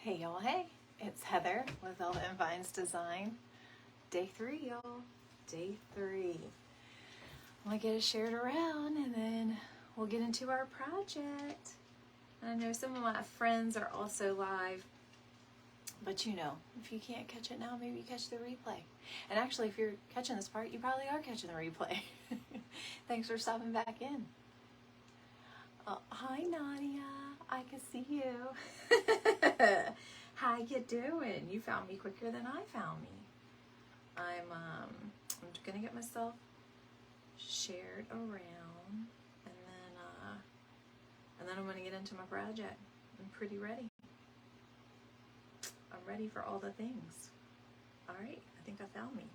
Hey y'all, hey, it's Heather with Velvet and Vines Design. Day 3, y'all. Day 3. I'm gonna get it shared around and then we'll get into our project. I know some of my friends are also live, but you know, if you can't catch it now, maybe you catch the replay. And actually, if you're catching this part, you probably are catching the replay. Thanks for stopping back in. Hi Nadia, I can see you. How you doing? You found me quicker than I found me. I'm gonna get myself shared around, and then I'm gonna get into my project. I'm pretty ready. I'm ready for all the things. All right, I think I found me.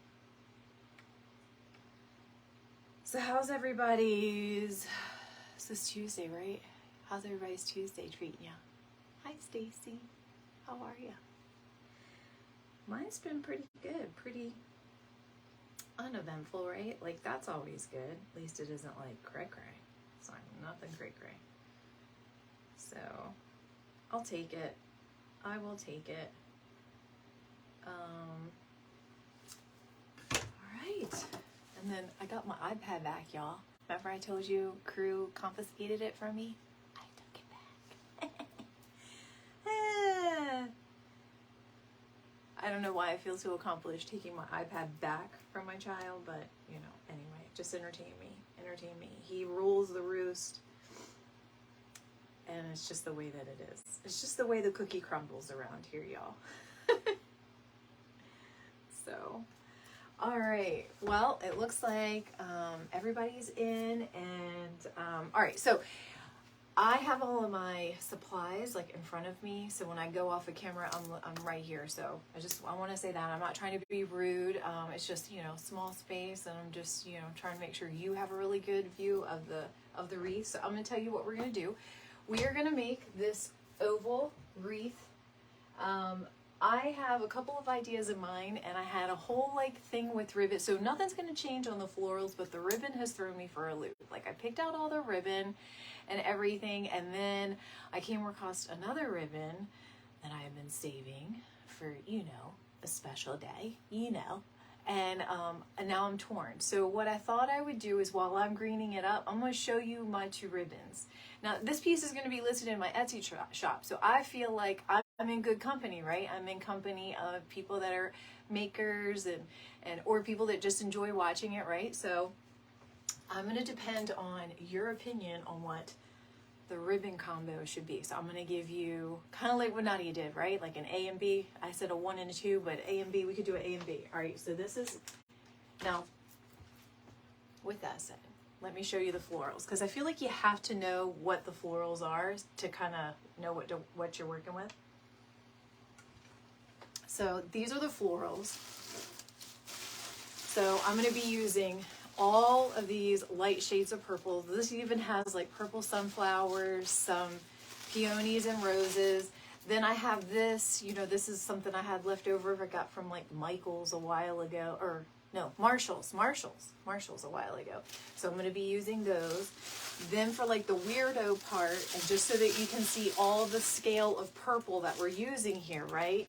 So how's everybody's? This is Tuesday, right? How's everybody's Tuesday treating you? Hi, Stacy. How are you? Mine's been pretty good, pretty uneventful, right? Like, that's always good. At least it isn't like cray-cray. It's like nothing cray-cray. So, I'll take it. I will take it. All right. And then I got my iPad back, y'all. Remember I told you crew confiscated it from me? I took it back. I don't know why I feel so accomplished taking my iPad back from my child, but you know, anyway, just entertain me. Entertain me. He rules the roost. And it's just the way that it is. It's just the way the cookie crumbles around here, y'all. So, all right. Well, it looks like everybody's in, and all right. So I have all of my supplies like in front of me. So when I go off a camera, I'm right here. So I want to say that I'm not trying to be rude. It's just, you know, small space, and I'm just, you know, trying to make sure you have a really good view of the wreath. So I'm going to tell you what we're going to do. We are going to make this oval wreath. I have a couple of ideas in mind, and I had a whole like thing with ribbon. So nothing's going to change on the florals, but the ribbon has thrown me for a loop. Like, I picked out all the ribbon and everything, and then I came across another ribbon that I have been saving for, you know, a special day, you know, and now I'm torn. So what I thought I would do is, while I'm greening it up, I'm going to show you my two ribbons. Now, this piece is going to be listed in my Etsy shop, so I feel like I'm in good company, right? I'm in company of people that are makers and or people that just enjoy watching it, right? So I'm going to depend on your opinion on what the ribbon combo should be. So I'm going to give you kind of like what Nadia did, right? Like an A and B. I said a 1 and a 2, but A and B, we could do an A and B. All right, so this is, now, with that said, let me show you the florals, because I feel like you have to know what the florals are to kind of know what you're working with. So these are the florals. So I'm going to be using all of these light shades of purple. This even has like purple sunflowers, some peonies and roses. Then I have this, you know, this is something I had left over. I got from like Michael's a while ago, or no, Marshall's a while ago. So I'm going to be using those. Then for like the weirdo part, and just so that you can see all the scale of purple that we're using here, right?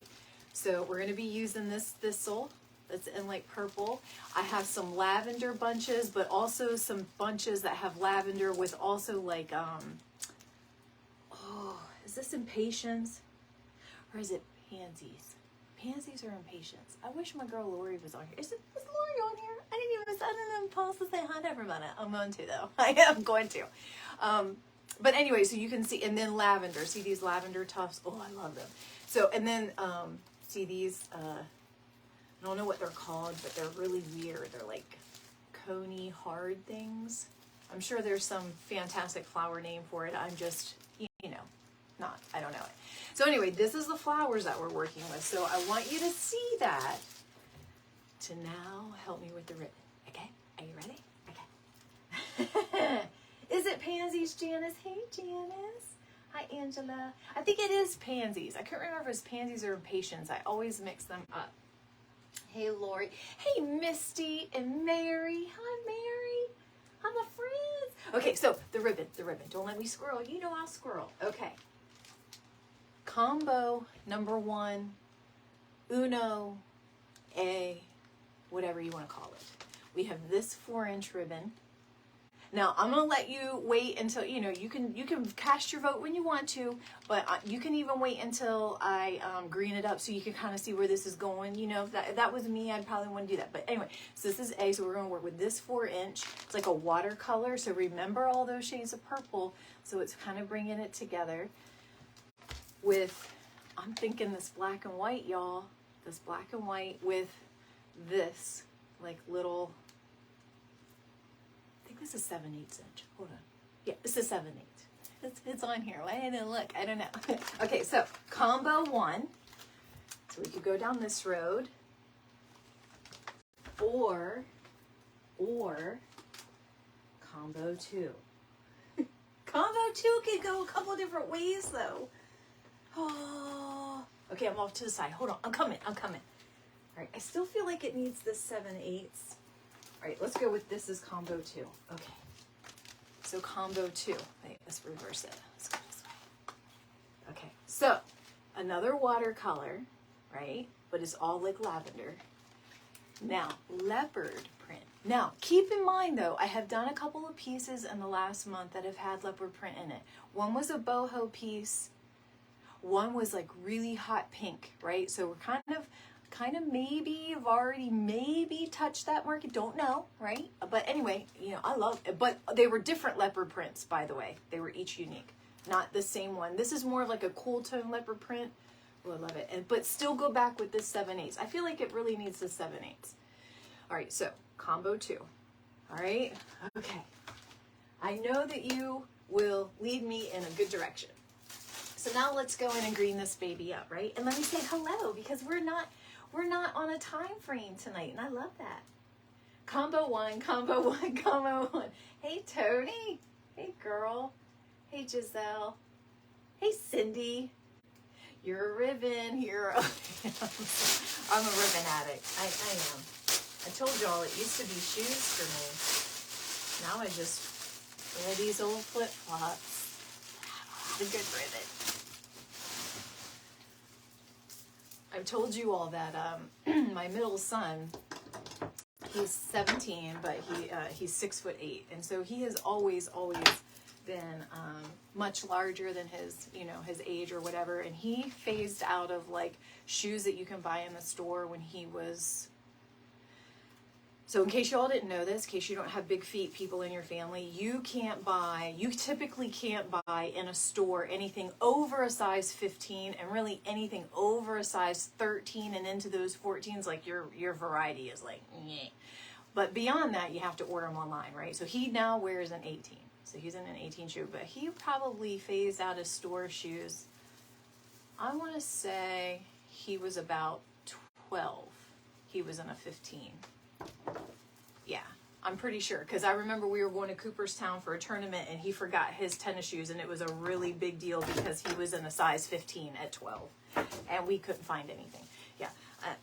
So we're going to be using this thistle that's in like purple. I have some lavender bunches, but also some bunches that have lavender with also like, oh, is this impatiens? Or is it pansies? Pansies or impatiens? I wish my girl Lori was on here. Is Lori on here? I didn't even pause to say hi to everybody. I'm going to though. I am going to. But anyway, so you can see, and then lavender. See these lavender tufts? Oh, I love them. So, and then, see these, I don't know what they're called, but they're really weird. They're like coney hard things. I'm sure there's some fantastic flower name for it. I'm just, you know, I don't know it. So anyway, this is the flowers that we're working with. So I want you to see that to now help me with the ribbon. Okay? Are you ready? Okay. Is it pansies, Janice? Hey, Janice. Hi, Angela. I think it is pansies. I can't remember if it's pansies or impatiens. I always mix them up. Hey, Lori. Hey, Misty and Mary. Hi, Mary. I'm a friend. Okay, so the ribbon. Don't let me squirrel. You know I'll squirrel. Okay. combo number one, uno, a, whatever you want to call it. We have this 4-inch ribbon. Now I'm gonna let you wait until, you know, you can cast your vote when you want to, but you can even wait until I green it up so you can kind of see where this is going. You know, if that was me, I'd probably want to do that. But anyway, so this is A, so we're gonna work with this 4-inch. It's like a watercolor, so remember all those shades of purple. So it's kind of bringing it together with, I'm thinking this black and white, y'all. This black and white with this like little, I think this is 7/8 inch. Hold on. Yeah, this is 7/8. It's on here. Why didn't it look? I don't know. Okay, so combo one. So we could go down this road. Or combo two. Combo two could go a couple different ways though. Oh, okay, I'm off to the side. Hold on, I'm coming. All right, I still feel like it needs this 7/8. All right, let's go with this is combo two. Okay, so combo two. Wait, let's reverse it. Let's go this way. Okay, so another watercolor, right? But it's all like lavender. Now, leopard print. Now, keep in mind though, I have done a couple of pieces in the last month that have had leopard print in it. One was a boho piece. One was like really hot pink, right? So we're kind of maybe have already maybe touched that market. Don't know, right? But anyway, you know, I love it. But they were different leopard prints, by the way. They were each unique, not the same one. This is more like a cool tone leopard print. Oh, I love it. But still go back with this 7/8. I feel like it really needs this 7/8. All right, so combo two. All right, okay. I know that you will lead me in a good direction. So now let's go in and green this baby up, right? And let me say hello because we're not on a time frame tonight, and I love that. Combo one, combo one, combo one. Hey, Tony. Hey, girl. Hey, Giselle. Hey, Cindy. You're a ribbon hero. I'm a ribbon addict. I am. I told y'all it used to be shoes for me. Now I just wear these old flip-flops. The good ribbon. I've told you all that my middle son, he's 17, but he's 6'8", and so he has always been much larger than his age or whatever, and he phased out of like shoes that you can buy in the store when he was. So in case y'all didn't know this, in case you don't have big feet people in your family, you typically can't buy in a store anything over a size 15 and really anything over a size 13 and into those 14s, like your variety is like, nyeh. But beyond that, you have to order them online, right? So he now wears an 18. So he's in an 18 shoe, but he probably phased out his store shoes. I want to say he was about 12. He was in a 15. Yeah, I'm pretty sure, because I remember we were going to Cooperstown for a tournament and he forgot his tennis shoes, and it was a really big deal because he was in a size 15 at 12 and we couldn't find anything. Yeah.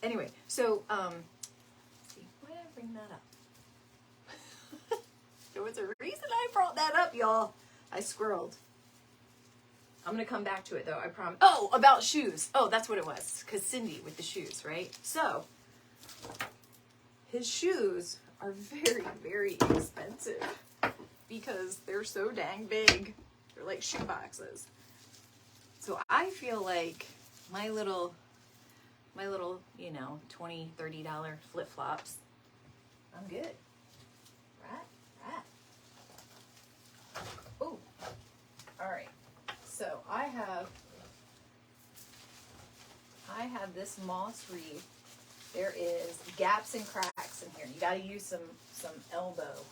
Anyway, so let's see, why did I bring that up? There was a reason I brought that up, y'all. I squirreled. I'm gonna come back to it though, I promise. Oh, about shoes. Oh, that's what it was, because Cindy with the shoes, right? So his shoes are very, very expensive because they're so dang big. They're like shoe boxes. So I feel like my little, $20, $30 flip-flops, I'm good. Right. Oh, all right. So I have this moss wreath. There is gaps and cracks in here. You got to use some elbow.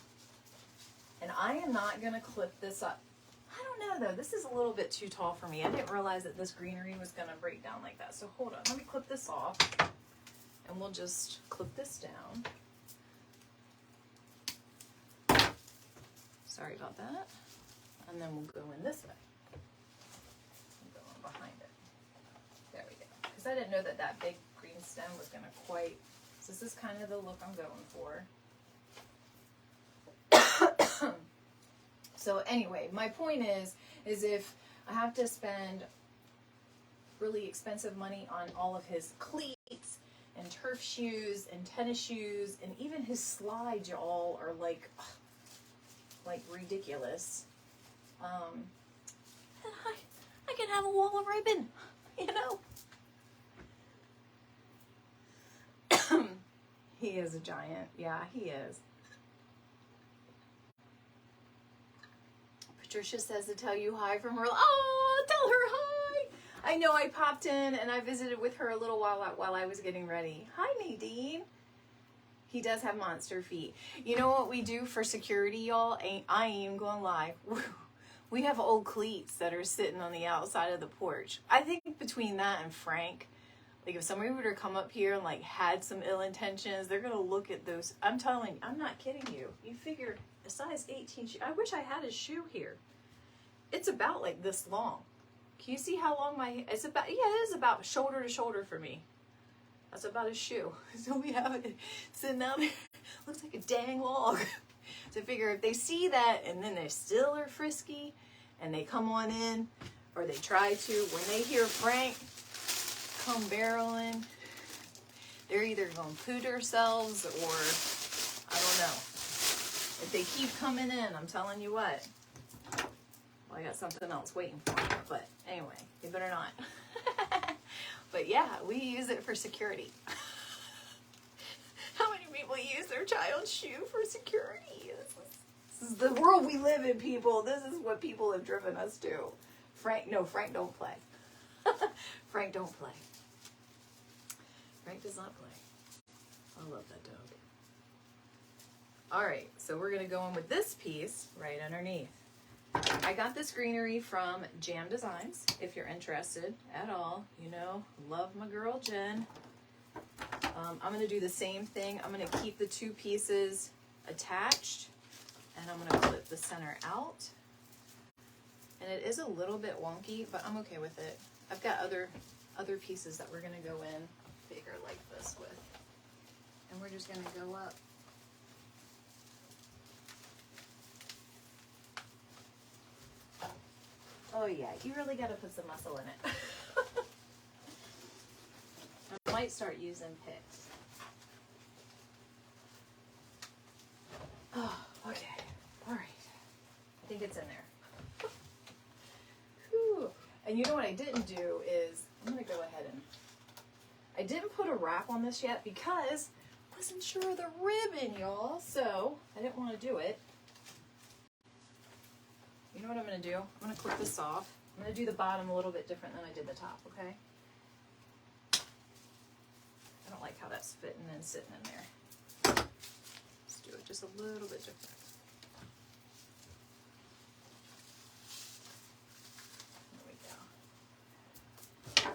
And I am not going to clip this up. I don't know though. This is a little bit too tall for me. I didn't realize that this greenery was going to break down like that. So hold on. Let me clip this off. And we'll just clip this down. Sorry about that. And then we'll go in this way. We'll go in behind it. There we go. Because I didn't know that big green stem was going to quite, so this is kind of the look I'm going for. So anyway, my point is if I have to spend really expensive money on all of his cleats and turf shoes and tennis shoes, and even his slides, y'all, are like ridiculous. And I can have a wall of ribbon, you know. He is a giant. Yeah, he is. Patricia says to tell you hi from her. Oh, tell her hi. I know I popped in and I visited with her a little while I was getting ready. Hi, Nadine. He does have monster feet. You know what we do for security, y'all? I ain't even going live. We have old cleats that are sitting on the outside of the porch. I think between that and Frank, like if somebody were to come up here and like had some ill intentions, they're gonna look at those. I'm telling you, I'm not kidding you. You figure a size 18 shoe. I wish I had a shoe here. It's about like this long. Can you see how long it's about? Yeah, it is about shoulder to shoulder for me. That's about a shoe. So we have it sitting out there. Looks like a dang log. So I figure if they see that and then they still are frisky and they come on in, or they try to, when they hear Frank come barreling, they're either going to poo themselves or I don't know. If they keep coming in, I'm telling you what. Well, I got something else waiting for me, but anyway, you better not. But yeah, we use it for security. How many people use their child's shoe for security? This is the world we live in, people. This is what people have driven us to. Frank don't play. Frank don't play. Frank does not play. I love that dog. All right, so we're gonna go in with this piece right underneath. I got this greenery from Jam Designs. If you're interested at all, you know, love my girl Jen. I'm gonna do the same thing. I'm gonna keep the two pieces attached, and I'm gonna clip the center out. And it is a little bit wonky, but I'm okay with it. I've got other pieces that we're gonna go in bigger like this with, and we're just gonna go up. Oh yeah, you really gotta put some muscle in it. I might start using picks. Oh, okay. All right. I think it's in there. Whew. And you know what I didn't do is, I'm gonna go ahead and, I didn't put a wrap on this yet because I wasn't sure of the ribbon, y'all. So I didn't want to do it. You know what I'm going to do? I'm going to clip this off. I'm going to do the bottom a little bit different than I did the top, okay? I don't like how that's fitting and sitting in there. Let's do it just a little bit different. There we go.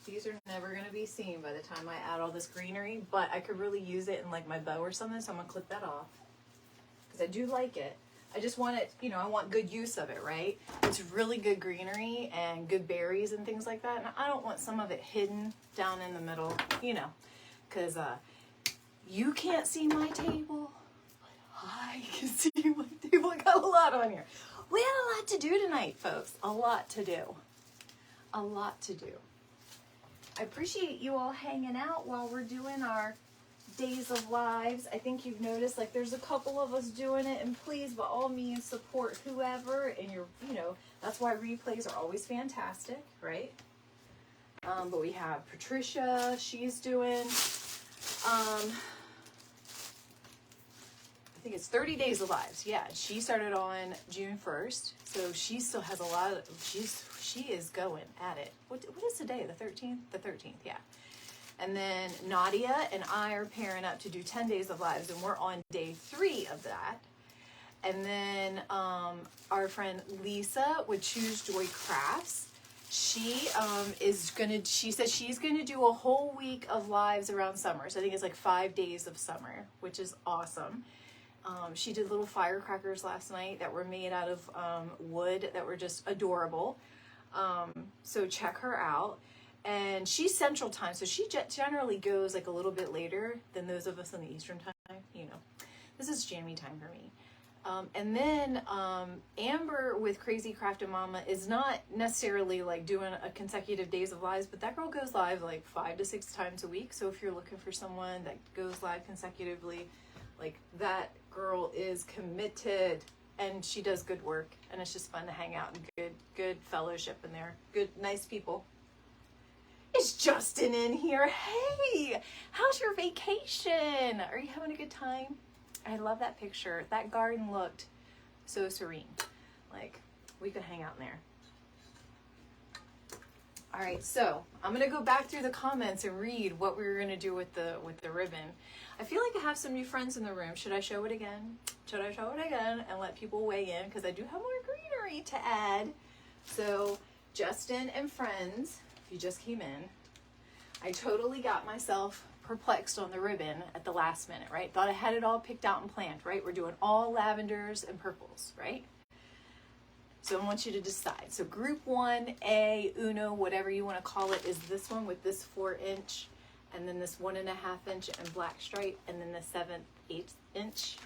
These are never going to be seen by the time I add all this greenery, but I could really use it in like my bow or something, so I'm going to clip that off. Because I do like it. I just want it, you know, I want good use of it, right? It's really good greenery and good berries and things like that. And I don't want some of it hidden down in the middle, you know, because you can't see my table, but I can see my table. I got a lot on here. We had a lot to do tonight, folks. A lot to do. A lot to do. I appreciate you all hanging out while we're doing our days of lives. I think you've noticed like there's a couple of us doing it, and please by all means support whoever, and you know, that's why replays are always fantastic, right? But we have Patricia, she's doing I think it's 30 days of lives. Yeah, she started on June 1st, so she still has a lot of, she is going at it. What is today? The 13th? The 13th, yeah. And then Nadia and I are pairing up to do 10 days of lives, and we're on day 3 of that. And then our friend Lisa with Choose Joy Crafts, she she says she's gonna do a whole week of lives around summer. So I think it's like 5 days of summer, which is awesome. She did little firecrackers last night that were made out of wood that were just adorable. So check her out. And she's Central Time, so she generally goes like a little bit later than those of us in the Eastern Time. You know, this is jammy time for me. And then Amber with Crazy Crafted Mama is not necessarily like doing a consecutive days of lives, but that girl goes live like 5 to 6 times a week. So if you're looking for someone that goes live consecutively, like that girl is committed and she does good work, and it's just fun to hang out and good fellowship in there. Good, nice people. Is Justin in here? Hey, how's your vacation? Are you having a good time? I love that picture. That garden looked so serene. Like, we could hang out in there. All right, so I'm gonna go back through the comments and read what we were gonna do with the ribbon. I feel like I have some new friends in the room. Should I show it again? Should I show it again and let people weigh in? Because I do have more greenery to add. So, Justin and friends, if you just came in, I totally got myself perplexed on the ribbon at the last minute, right? Thought I had it all picked out and planned, right? We're doing all lavenders and purples, right? So I want you to decide. So group 1A, Uno, whatever you want to call it, is this one with this 4-inch, and then this 1.5 inch and black stripe, and then the 7/8 inch.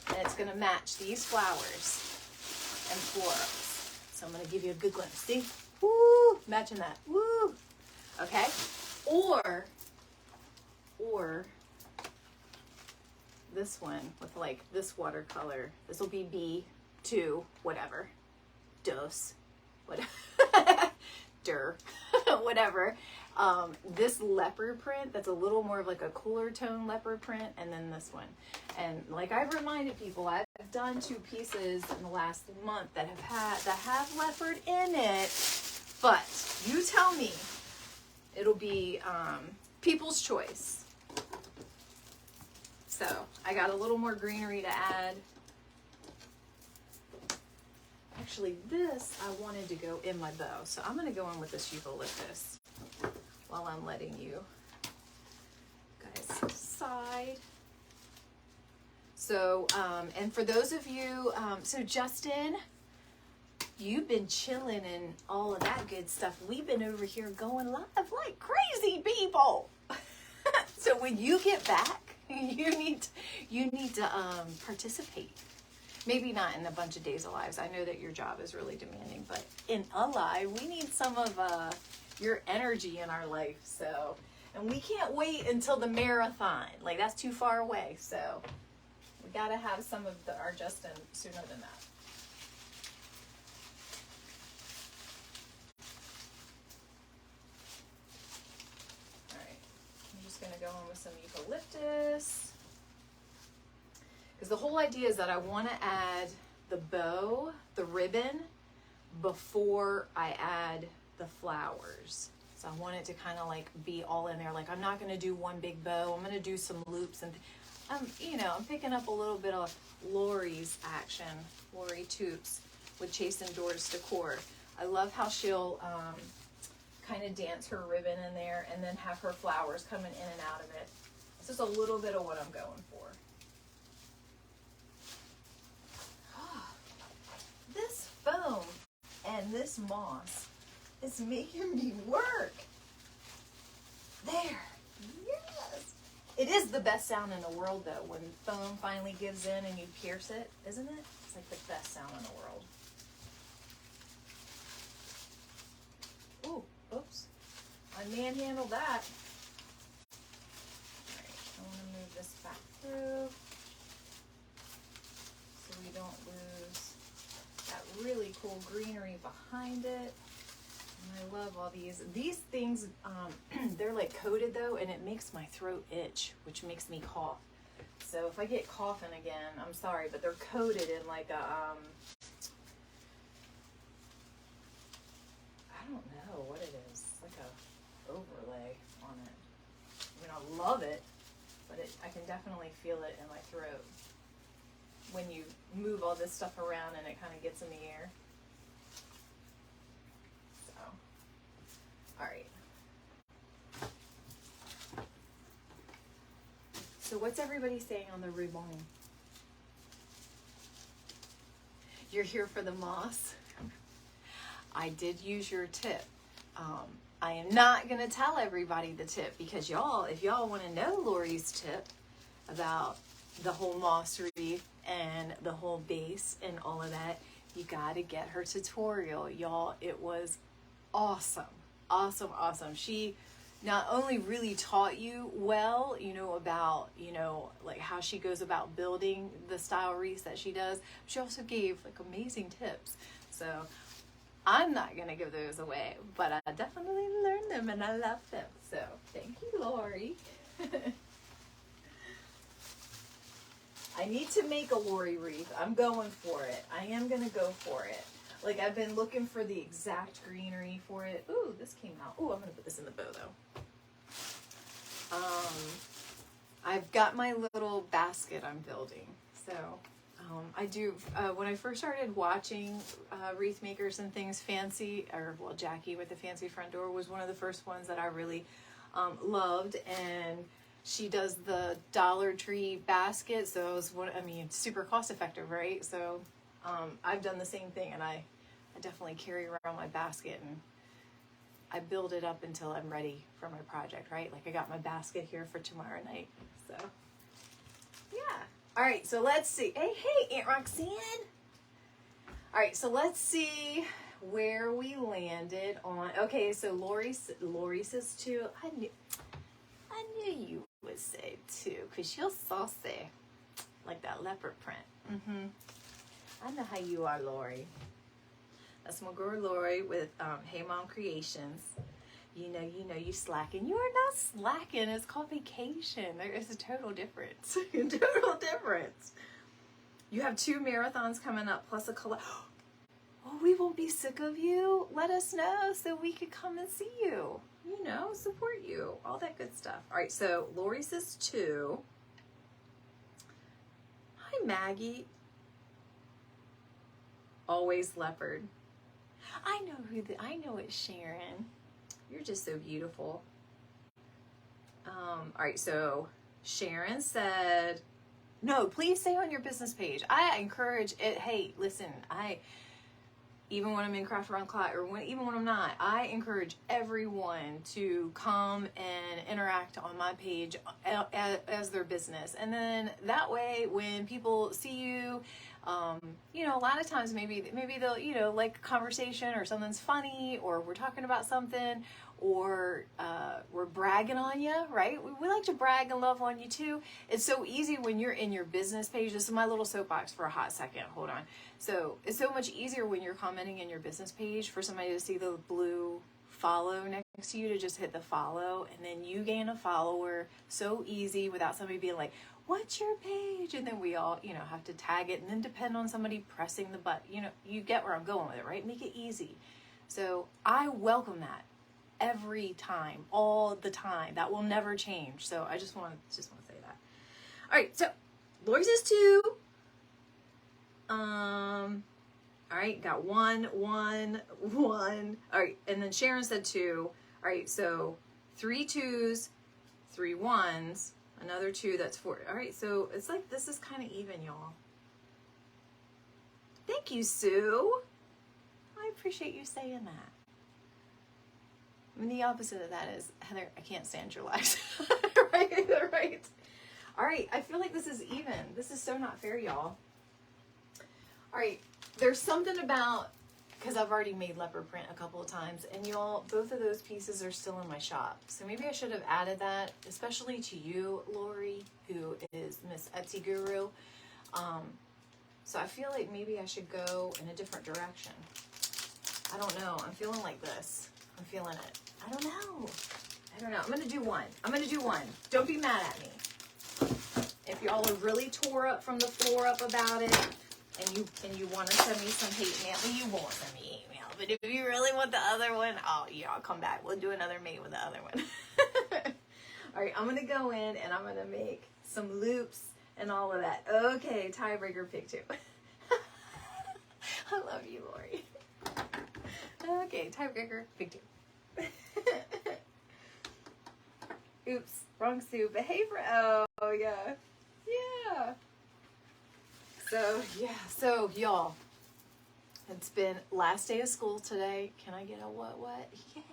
And it's going to match these flowers and florals. So I'm going to give you a good glimpse. See? Woo! Matching that. Woo! Okay? Or this one with like this watercolor. This will be B2, whatever. Dos. Whatever. Whatever. This leopard print that's a little more of like a cooler tone leopard print, and then this one. And like I've reminded people, I've done 2 pieces in the last month that have leopard in it, but you tell me. It'll be people's choice. So I got a little more greenery to add. Actually, this I wanted to go in my bow, so I'm going to go in with this eucalyptus while I'm letting you guys decide. So, and for those of you, so Justin, you've been chilling and all of that good stuff. We've been over here going live like crazy people. So when you get back, you need to participate. Maybe not in a bunch of days of lives. I know that your job is really demanding, but in a live, we need some of your energy in our life. So, and we can't wait until the marathon. Like that's too far away. So we got to have some of our Justin sooner than that. Going to go in with some eucalyptus, because the whole idea is that I want to add the bow, the ribbon, before I add the flowers. So I want it to kind of like be all in there. Like I'm not going to do one big bow. I'm going to do some loops, and I'm picking up a little bit of Lori's action, Lori Toops with Chase Indoors Decor. I love how she'll kind of dance her ribbon in there and then have her flowers coming in and out of it. It's just a little bit of what I'm going for. This foam and this moss is making me work. There. Yes. It is the best sound in the world though, when foam finally gives in and you pierce it, isn't it? It's like the best sound in the world. Ooh. Oops, I manhandled that. All right, I want to move this back through so we don't lose that really cool greenery behind it. And I love all these. These things, they're like coated though, and it makes my throat itch, which makes me cough. So if I get coughing again, I'm sorry, but they're coated in like a, I don't know what it is. It's like a overlay on it. I mean, I love it, but I can definitely feel it in my throat when you move all this stuff around and it kind of gets in the air. So, all right. So what's everybody saying on the ribbon? You're here for the moss? I did use your tip. I am not going to tell everybody the tip because y'all, if y'all want to know Lori's tip about the whole moss wreath and the whole base and all of that, you got to get her tutorial, y'all. It was awesome. Awesome, awesome. She not only really taught you well, you know, about, you know, like how she goes about building the style wreaths that she does, but she also gave like amazing tips. So I'm not going to give those away, but I definitely learned them and I love them. So thank you, Lori. I need to make a Lori wreath. I'm going for it. I am going to go for it. Like, I've been looking for the exact greenery for it. Ooh, this came out. Ooh, I'm going to put this in the bow, though. I've got my little basket I'm building. So, I do, when I first started watching wreath makers and things, Jackie with the fancy front door was one of the first ones that I really loved. And she does the Dollar Tree basket. So, it was super cost effective, right? So, I've done the same thing, and I definitely carry around my basket and I build it up until I'm ready for my project, right? Like I got my basket here for tomorrow night. So, yeah. All right, so let's see. Hey, Aunt Roxanne. All right, so let's see where we landed on. Okay, so Lori says 2. I knew you would say 2 because you're saucy, like that leopard print. I know how you are, Lori. That's my girl Lori with Hey Mom Creations. You know, you slacking. You are not slacking. It's called vacation. There is a total difference. Total difference. You have 2 marathons coming up, plus a collab. Oh, we won't be sick of you. Let us know so we could come and see you. You know, support you. All that good stuff. All right, so Lori says 2. Hi, Maggie. Always leopard. I know it's Sharon. You're just so beautiful. All right, so Sharon said, no, please stay on your business page. I encourage it. Hey, listen, even when I'm in Craft Around Clot or even when I'm not, I encourage everyone to come and interact on my page as their business. And then that way, when people see you, you know, a lot of times maybe they'll, you know, like a conversation or something's funny or we're talking about something or we're bragging on you, right? We like to brag and love on you too. It's so easy when you're in your business page. This is my little soapbox for a hot second. Hold on. So it's so much easier when you're commenting in your business page for somebody to see the blue follow next to you to just hit the follow and then you gain a follower so easy without somebody being like, what's your page? And then we all, you know, have to tag it and then depend on somebody pressing the button. You know, you get where I'm going with it, right? Make it easy. So I welcome that every time, all the time. That will never change. So I just want to say that. All right. So Lori says 2. All right. Got 1. All right. And then Sharon said 2. All right. So 3 2s, 3 1s. Another 2, that's 4. All right, so it's like this is kind of even, y'all. Thank you, Sue. I appreciate you saying that. I mean, the opposite of that is, Heather, I can't stand your lies. Right. All right, I feel like this is even. This is so not fair, y'all. All right, there's something about, because I've already made leopard print a couple of times, and y'all, both of those pieces are still in my shop. So maybe I should have added that, especially to you, Lori, who is Miss Etsy Guru. So I feel like maybe I should go in a different direction. I don't know. I'm feeling like this. I'm feeling it. I don't know. I'm going to do one. Don't be mad at me. If y'all are really tore up from the floor up about it, and you want to send me some hate mail, well, you won't send me hate mail. But if you really want the other one, oh yeah, I'll come back. We'll do another mate with the other one. All right, I'm gonna go in and I'm gonna make some loops and all of that. Okay, tiebreaker, pick 2. I love you, Lori. Okay, tiebreaker, pick 2. Oops, wrong soup. But hey, oh yeah. So y'all, it's been last day of school today. Can I get a what? Yes.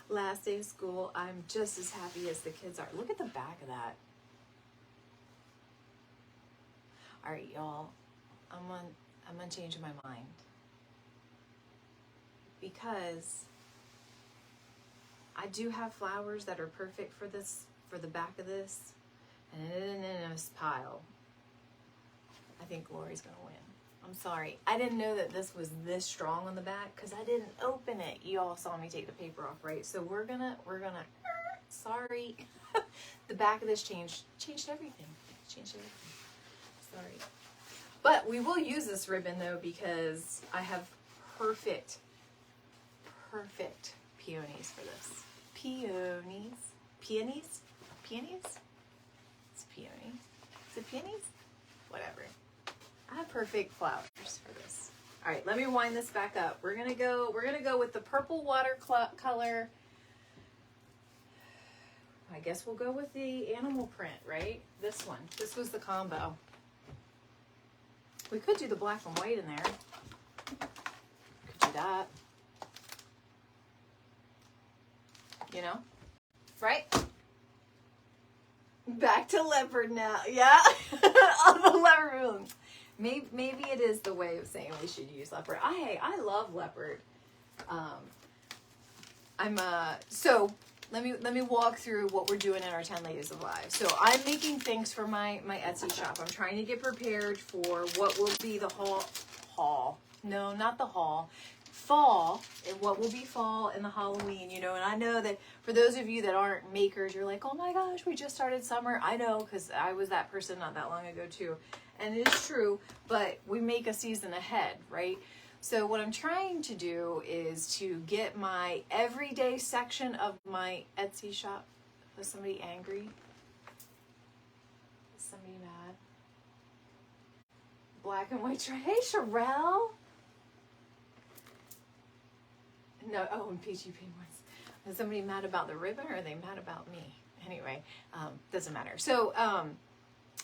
Last day of school. I'm just as happy as the kids are. Look at the back of that. All right, y'all, I'm gonna change my mind because I do have flowers that are perfect for this, for the back of this, and in this pile, I think Lori's gonna win. I'm sorry. I didn't know that this was this strong on the back because I didn't open it. You all saw me take the paper off, right? So we're gonna, sorry. The back of this changed everything. Changed everything. Sorry. But we will use this ribbon though because I have perfect peonies for this. Peonies? Peonies? Peonies? It's peony. Is it peonies? Whatever. I have perfect flowers for this. All right, let me wind this back up. We're gonna go with the purple watercolor. I guess we'll go with the animal print, right? This one. This was the combo. We could do the black and white in there. Could do that. You know? Right? Back to leopard now. Yeah? On the leopard room. Maybe it is the way of saying we should use leopard. I love leopard. So let me walk through what we're doing in our 10 Ladies of Live. So I'm making things for my Etsy shop. I'm trying to get prepared for what will be the haul. No, not the haul. Fall, and what will be fall and the Halloween, you know. And I know that for those of you that aren't makers, you're like, oh my gosh, we just started summer. I know, because I was that person not that long ago too. And it is true, but we make a season ahead, right? So what I'm trying to do is to get my everyday section of my Etsy shop. Was somebody angry? Is somebody mad? Black and white. Hey, Sherelle. No, oh, and Peachy Penguins. Is somebody mad about the ribbon or are they mad about me? Anyway, doesn't matter. So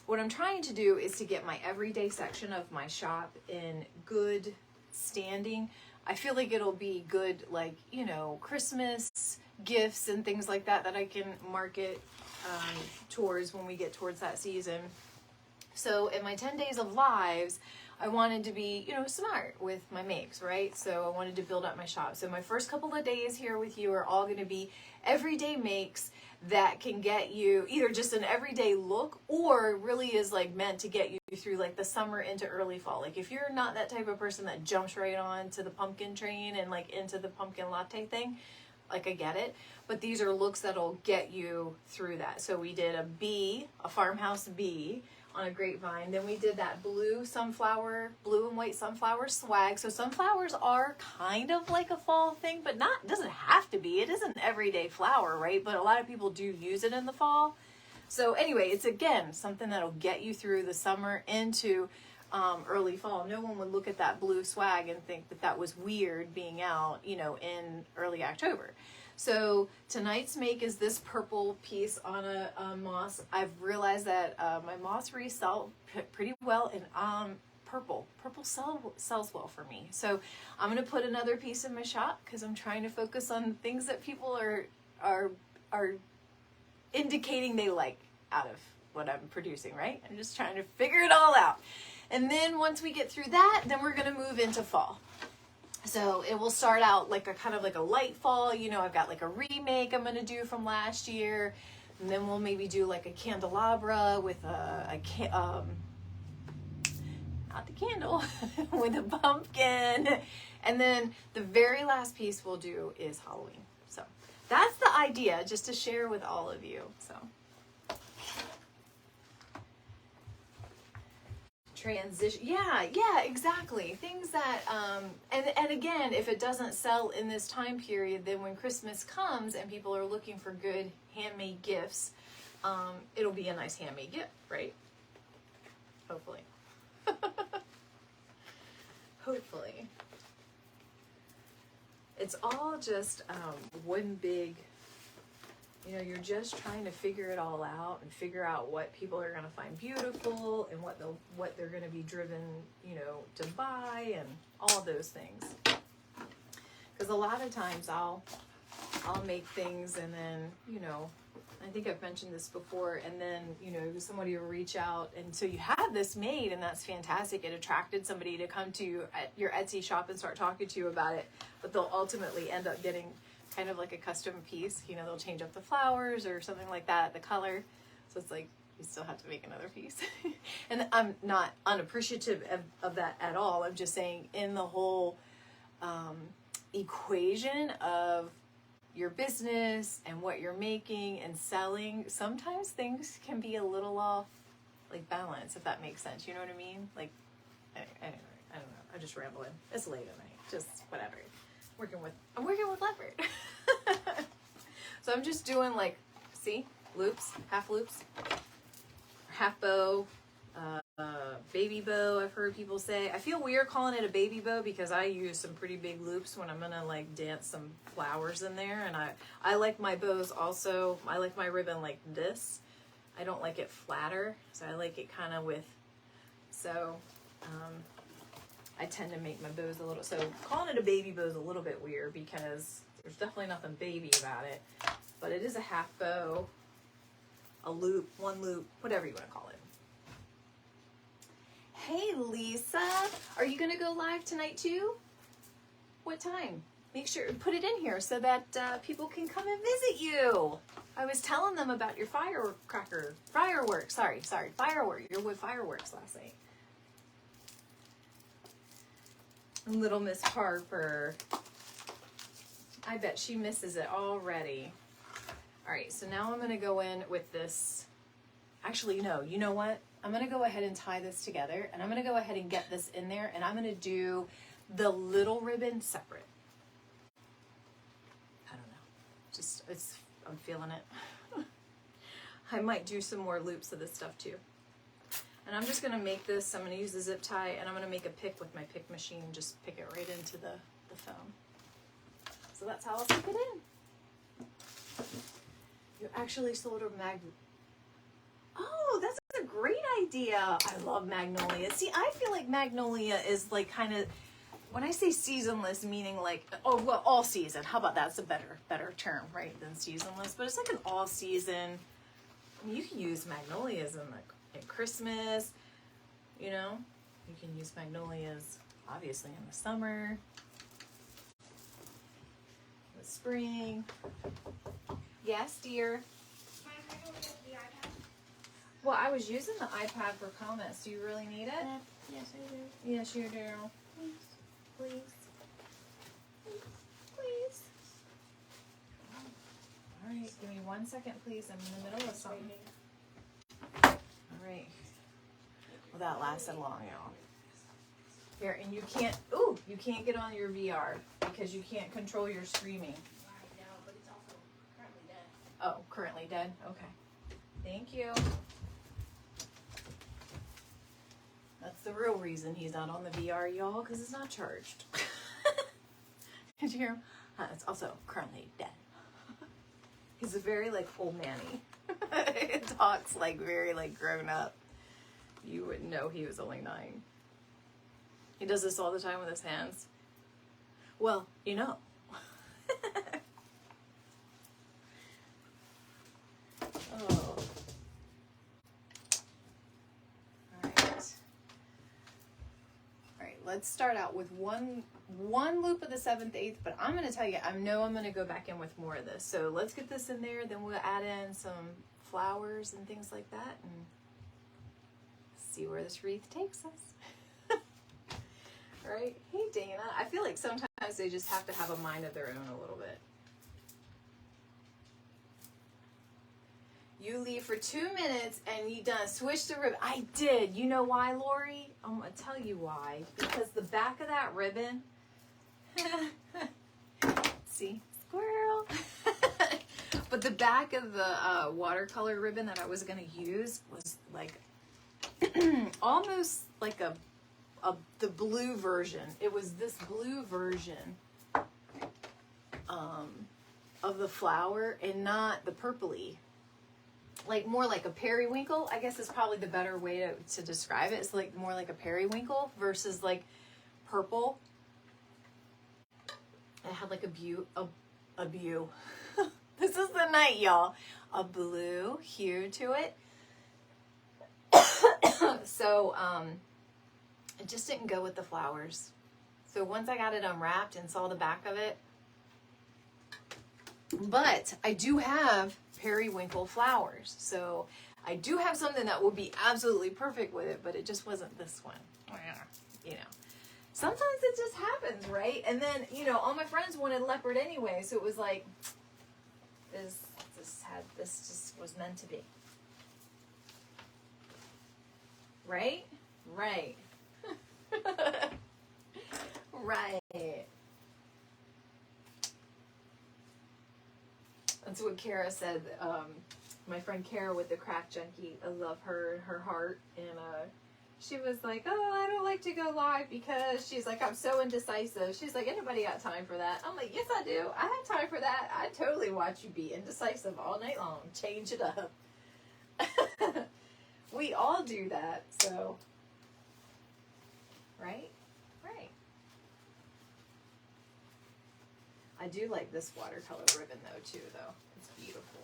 what I'm trying to do is to get my everyday section of my shop in good standing. I feel like it'll be good, like, you know, Christmas gifts and things like that I can market towards when we get towards that season. So in my 10 days of lives, I wanted to be, you know, smart with my makes, right? So I wanted to build up my shop. So my first couple of days here with you are all going to be everyday makes that can get you either just an everyday look or really is like meant to get you through like the summer into early fall. Like if you're not that type of person that jumps right on to the pumpkin train and like into the pumpkin latte thing, like I get it, but these are looks that'll get you through that. So we did a bee, a farmhouse bee on a grapevine. Then we did that blue and white sunflower swag. So sunflowers are kind of like a fall thing, but not, doesn't have to be. It is an everyday flower, right? But a lot of people do use it in the fall. So anyway, it's again, something that'll get you through the summer into early fall. No one would look at that blue swag and think that that was weird being out, you know, in early October. So tonight's make is this purple piece on a moss. I've realized that my moss resell pretty well, and purple sells well for me. So I'm gonna put another piece in my shop because I'm trying to focus on things that people are indicating they like out of what I'm producing, right? I'm just trying to figure it all out. And then once we get through that, then we're gonna move into fall. So it will start out like a kind of like a light fall. You know, I've got like a remake I'm going to do from last year. And then we'll maybe do like a candelabra with not the candle, with a pumpkin. And then the very last piece we'll do is Halloween. So that's the idea, just to share with all of you. So transition, yeah, exactly. Things that and again, if it doesn't sell in this time period, then when Christmas comes and people are looking for good handmade gifts, it'll be a nice handmade gift, right? Hopefully. Hopefully. It's all just one big, you know, you're just trying to figure it all out and figure out what people are going to find beautiful and what they're going to be driven, you know, to buy and all those things. Because a lot of times I'll I'll make things and then, you know, I think I've mentioned this before, and then, you know, somebody will reach out, and so you have this made, and that's fantastic. It attracted somebody to come to your Etsy shop and start talking to you about it, but they'll ultimately end up getting kind of like a custom piece. You know, they'll change up the flowers or something like that, the color. So it's like, you still have to make another piece. And I'm not unappreciative of that at all. I'm just saying, in the whole equation of your business and what you're making and selling, sometimes things can be a little off, like balance, if that makes sense. You know what I mean? Like, I don't know. I'm just rambling. It's late at night. Just whatever. I'm working with leopard. So I'm just doing, like, see, loops, half bow, baby bow, I've heard people say. I feel weird calling it a baby bow because I use some pretty big loops when I'm gonna like dance some flowers in there, and I like my bows also. I like my ribbon like this. I don't like it flatter, so I like it kind of with, so I tend to make my bows a little, so calling it a baby bow is a little bit weird because there's definitely nothing baby about it, but it is a half bow, a loop, one loop, whatever you want to call it. Hey Lisa, are you gonna go live tonight too? What time? Make sure, put it in here so that people can come and visit you. I was telling them about your fireworks, your wood fireworks last night. Little Miss Harper. I bet she misses it already. All right, so now I'm gonna go in with this. Actually, no, you know what? I'm gonna go ahead and tie this together, and I'm gonna go ahead and get this in there, and I'm gonna do the little ribbon separate. I don't know, I'm feeling it. I might do some more loops of this stuff too. And I'm just gonna make this, I'm gonna use the zip tie, and I'm gonna make a pick with my pick machine, just pick it right into the foam. So that's how I'll stick it in. You actually sold a Oh, that's a great idea. I love magnolia. See, I feel like magnolia is like kind of, when I say seasonless, meaning like, oh, well, all season. How about that's a better term, right, than seasonless? But it's like an all season. I mean, you can use magnolias in Christmas, you know. You can use magnolias, obviously, in the summer, the spring. Yes, dear. Well, I was using the iPad for comments. Do you really need it? Yes, I do. Yes, you do. Please. Please. Please. All right, give me 1 second, please. I'm in the middle of something. All right. Well, that lasted long, y'all. Here, and you can't get on your VR because you can't control your streaming. I know, but it's also currently dead. Oh, currently dead? Okay. Thank you. That's the real reason he's not on the VR, y'all, because it's not charged. Did you hear him? It's also currently dead. He's a very, like, old manny. He talks, like, very, like, grown up. You wouldn't know he was only 9. He does this all the time with his hands. Well, you know. Oh. Let's start out with one loop of the 7th, 8th, but I'm going to tell you, I know I'm going to go back in with more of this. So let's get this in there, then we'll add in some flowers and things like that and see where this wreath takes us. Right? Hey, Dana. I feel like sometimes they just have to have a mind of their own a little bit. You leave for 2 minutes and you done switch the ribbon. I did. You know why, Lori? I'm going to tell you why. Because the back of that ribbon, see, squirrel. But the back of the watercolor ribbon that I was going to use was like almost like the blue version. It was this blue version of the flower and not the purpley. Like more like a periwinkle, I guess is probably the better way to describe it. It's like more like a periwinkle versus like purple. It had like a a blue. This is the night, y'all. A blue hue to it. So, it just didn't go with the flowers. So once I got it unwrapped and saw the back of it, but I do have periwinkle flowers. So I do have something that would be absolutely perfect with it, but it just wasn't this one. You know, sometimes it just happens, right? And then, you know, all my friends wanted leopard anyway. So it was like, this just was meant to be. Right? Right. Right. That's what Kara said. My friend Kara with the crack junkie, I love her and her heart. And she was like, oh, I don't like to go live because she's like, I'm so indecisive. She's like, anybody got time for that? I'm like, yes, I do. I have time for that. I totally watch you be indecisive all night long. Change it up. We all do that, so. Right? Right. I do like this watercolor ribbon though, too, though. It's beautiful.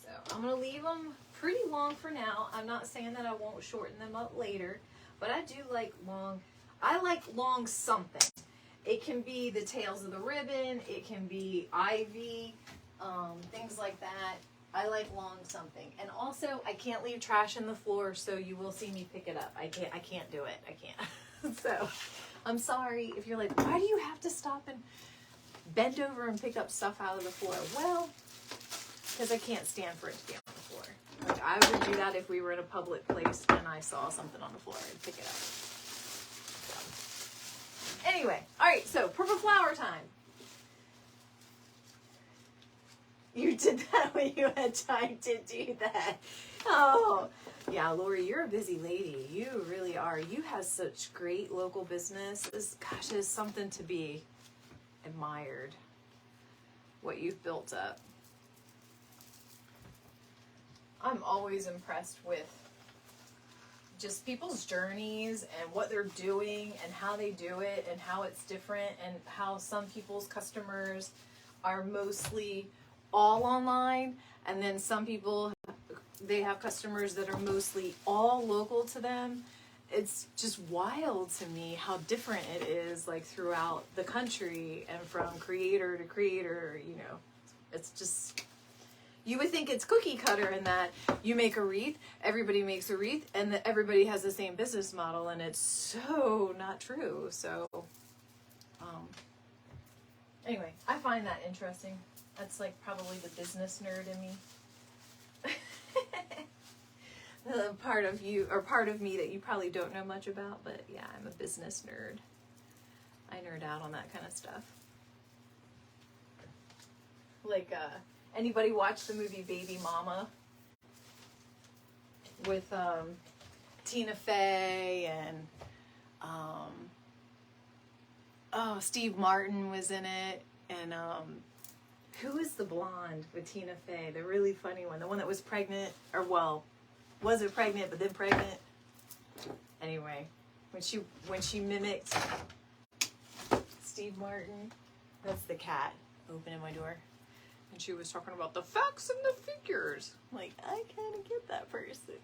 So I'm going to leave them pretty long for now. I'm not saying that I won't shorten them up later, but I do like long. I like long something. It can be the tails of the ribbon. It can be ivy, things like that. I like long something. And also, I can't leave trash in the floor, so you will see me pick it up. I can't do it. I can't. So, I'm sorry if you're like, why do you have to stop and bend over and pick up stuff out of the floor? Well, because I can't stand for it to be on the floor. Like, I would do that if we were in a public place and I saw something on the floor. I'd pick it up. So. Anyway, all right, so purple flower time. You did that when you had time to do that. Oh, yeah, Lori, you're a busy lady. You really are. You have such great local business. Gosh, it is something to be admired, what you've built up. I'm always impressed with just people's journeys and what they're doing and how they do it and how it's different and how some people's customers are mostly all online, and then some people, they have customers that are mostly all local to them. It's just wild to me how different it is, like throughout the country and from creator to creator. You know, it's just, you would think it's cookie cutter in that you make a wreath, everybody makes a wreath, and that everybody has the same business model, and it's so not true. So anyway, I find that interesting. That's like probably the business nerd in me. The part of you, or part of me that you probably don't know much about, but yeah, I'm a business nerd. I nerd out on that kind of stuff. Like, anybody watch the movie Baby Mama? With, Tina Fey and, Steve Martin was in it, and, who is the blonde with Tina Fey? The really funny one. The one that was pregnant, or well, wasn't pregnant, but then pregnant. Anyway, when she mimicked Steve Martin, that's the cat opening my door. And she was talking about the facts and the figures. Like, I kind of get that person.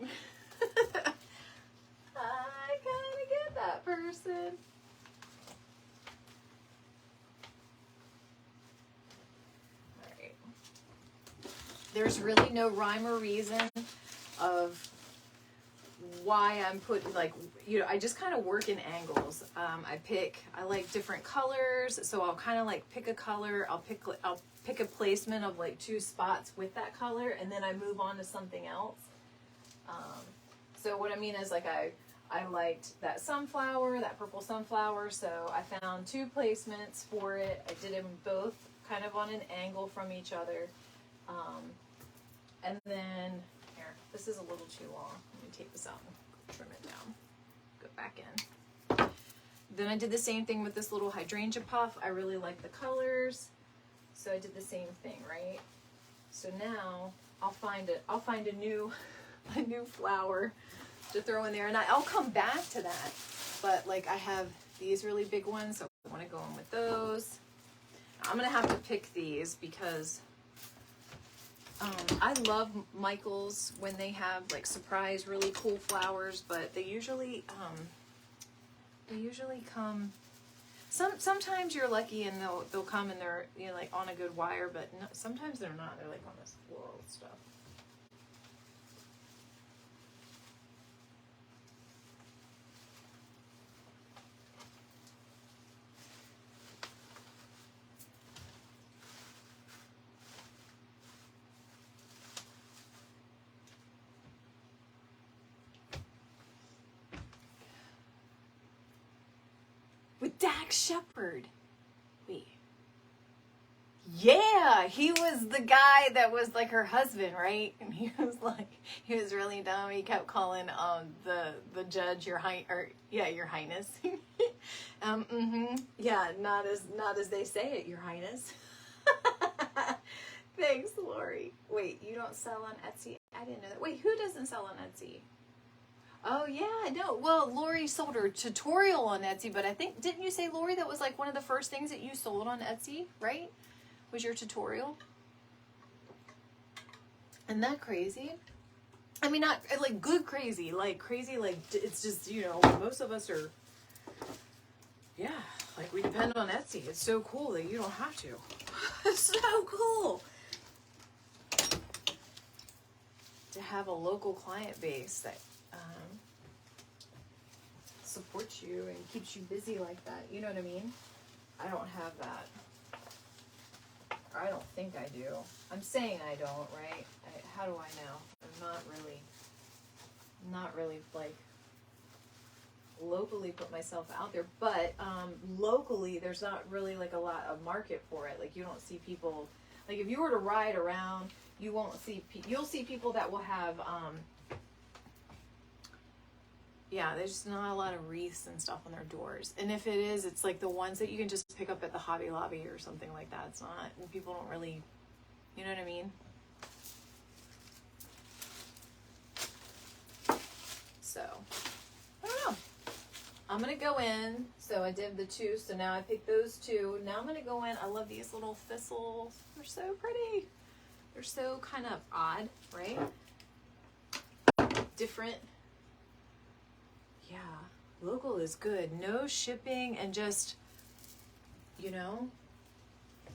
I kind of get that person. There's really no rhyme or reason of why I'm putting, like, you know, I just kind of work in angles. I like different colors, so I'll kind of like pick a color, I'll pick a placement of like 2 spots with that color, and then I move on to something else. So what I mean is, like, I liked that sunflower, that purple sunflower, so I found 2 placements for it. I did them both kind of on an angle from each other. And then, here, this is a little too long. Let me take this out and trim it down. Go back in. Then I did the same thing with this little hydrangea puff. I really like the colors, so I did the same thing, right? So now I'll find a new flower to throw in there, and I'll come back to that. But like, I have these really big ones, so I want to go in with those. I'm gonna have to pick these because I love Michael's when they have like surprise really cool flowers, but they usually come. Sometimes you're lucky and they'll come and they're, you know, like on a good wire, but no, sometimes they're not. They're like on this floral stuff. With Dax Shepard. Wait. Yeah, he was the guy that was like her husband, right? And he was really dumb. He kept calling the judge your your highness. Yeah, not as they say it, your highness. Thanks, Lori. Wait, you don't sell on Etsy? I didn't know that. Wait, who doesn't sell on Etsy? Oh yeah, no. Well, Lori sold her tutorial on Etsy, but I think, didn't you say, Lori, that was like one of the first things that you sold on Etsy, right? Was your tutorial? Isn't that crazy? I mean, not like good crazy, like it's just, you know, most of us are, yeah, like we depend on Etsy. It's so cool that you don't have to. It's so cool to have a local client base that supports you and keeps you busy like that. You know what I mean? I don't have that. Or I don't think I do. I'm saying I don't, right? How do I know? I'm not really like locally put myself out there, but locally there's not really like a lot of market for it. Like you don't see people, like if you were to ride around, you'll see people that will have yeah, there's not a lot of wreaths and stuff on their doors. And if it is, it's like the ones that you can just pick up at the Hobby Lobby or something like that. It's not, people don't really, you know what I mean? So, I don't know. I'm going to go in. So I did the two. So now I picked those two. Now I'm going to go in. I love these little thistles. They're so pretty. They're so kind of odd, right? Different. Yeah, local is good. No shipping and just, you know.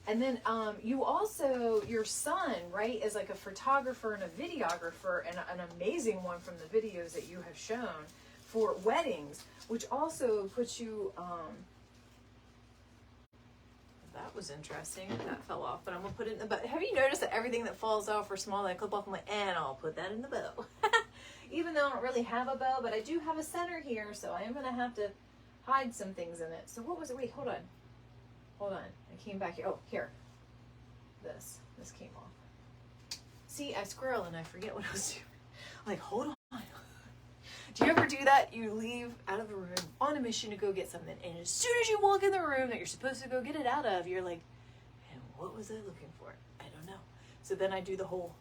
And then you also, your son, right, is like a photographer and a videographer, and an amazing one from the videos that you have shown for weddings, which also puts you, that was interesting. That fell off, but I'm going to put it in the bow. Have you noticed that everything that falls off or small that I clip off, I'm like, and I'll put that in the bow. Even though I don't really have a bow, but I do have a center here, so I am going to have to hide some things in it. So what was it? Wait, hold on. Hold on. I came back here. Oh, here. This came off. See, I squirrel and I forget what I was doing. Like, hold on. Do you ever do that? You leave out of the room on a mission to go get something, and as soon as you walk in the room that you're supposed to go get it out of, you're like, and what was I looking for? I don't know. So then I do the whole,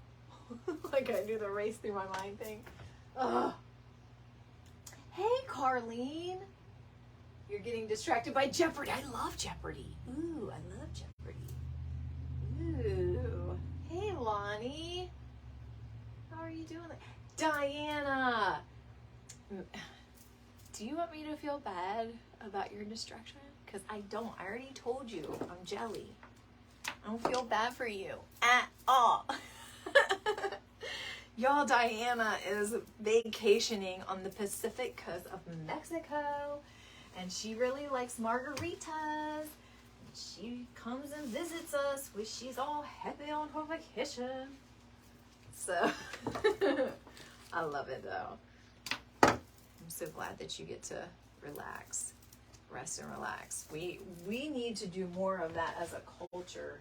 like I do the race through my mind thing. Ugh. Hey, Carlene. You're getting distracted by Jeopardy. I love Jeopardy. Ooh, I love Jeopardy. Ooh. Hey, Lonnie. How are you doing? Diana. Do you want me to feel bad about your distraction? Because I don't. I already told you. I'm jelly. I don't feel bad for you at all. Y'all, Diana is vacationing on the Pacific coast of Mexico, and she really likes margaritas. And she comes and visits us when she's all happy on her vacation. So, I love it though. I'm so glad that you get to relax, rest and relax. We need to do more of that as a culture.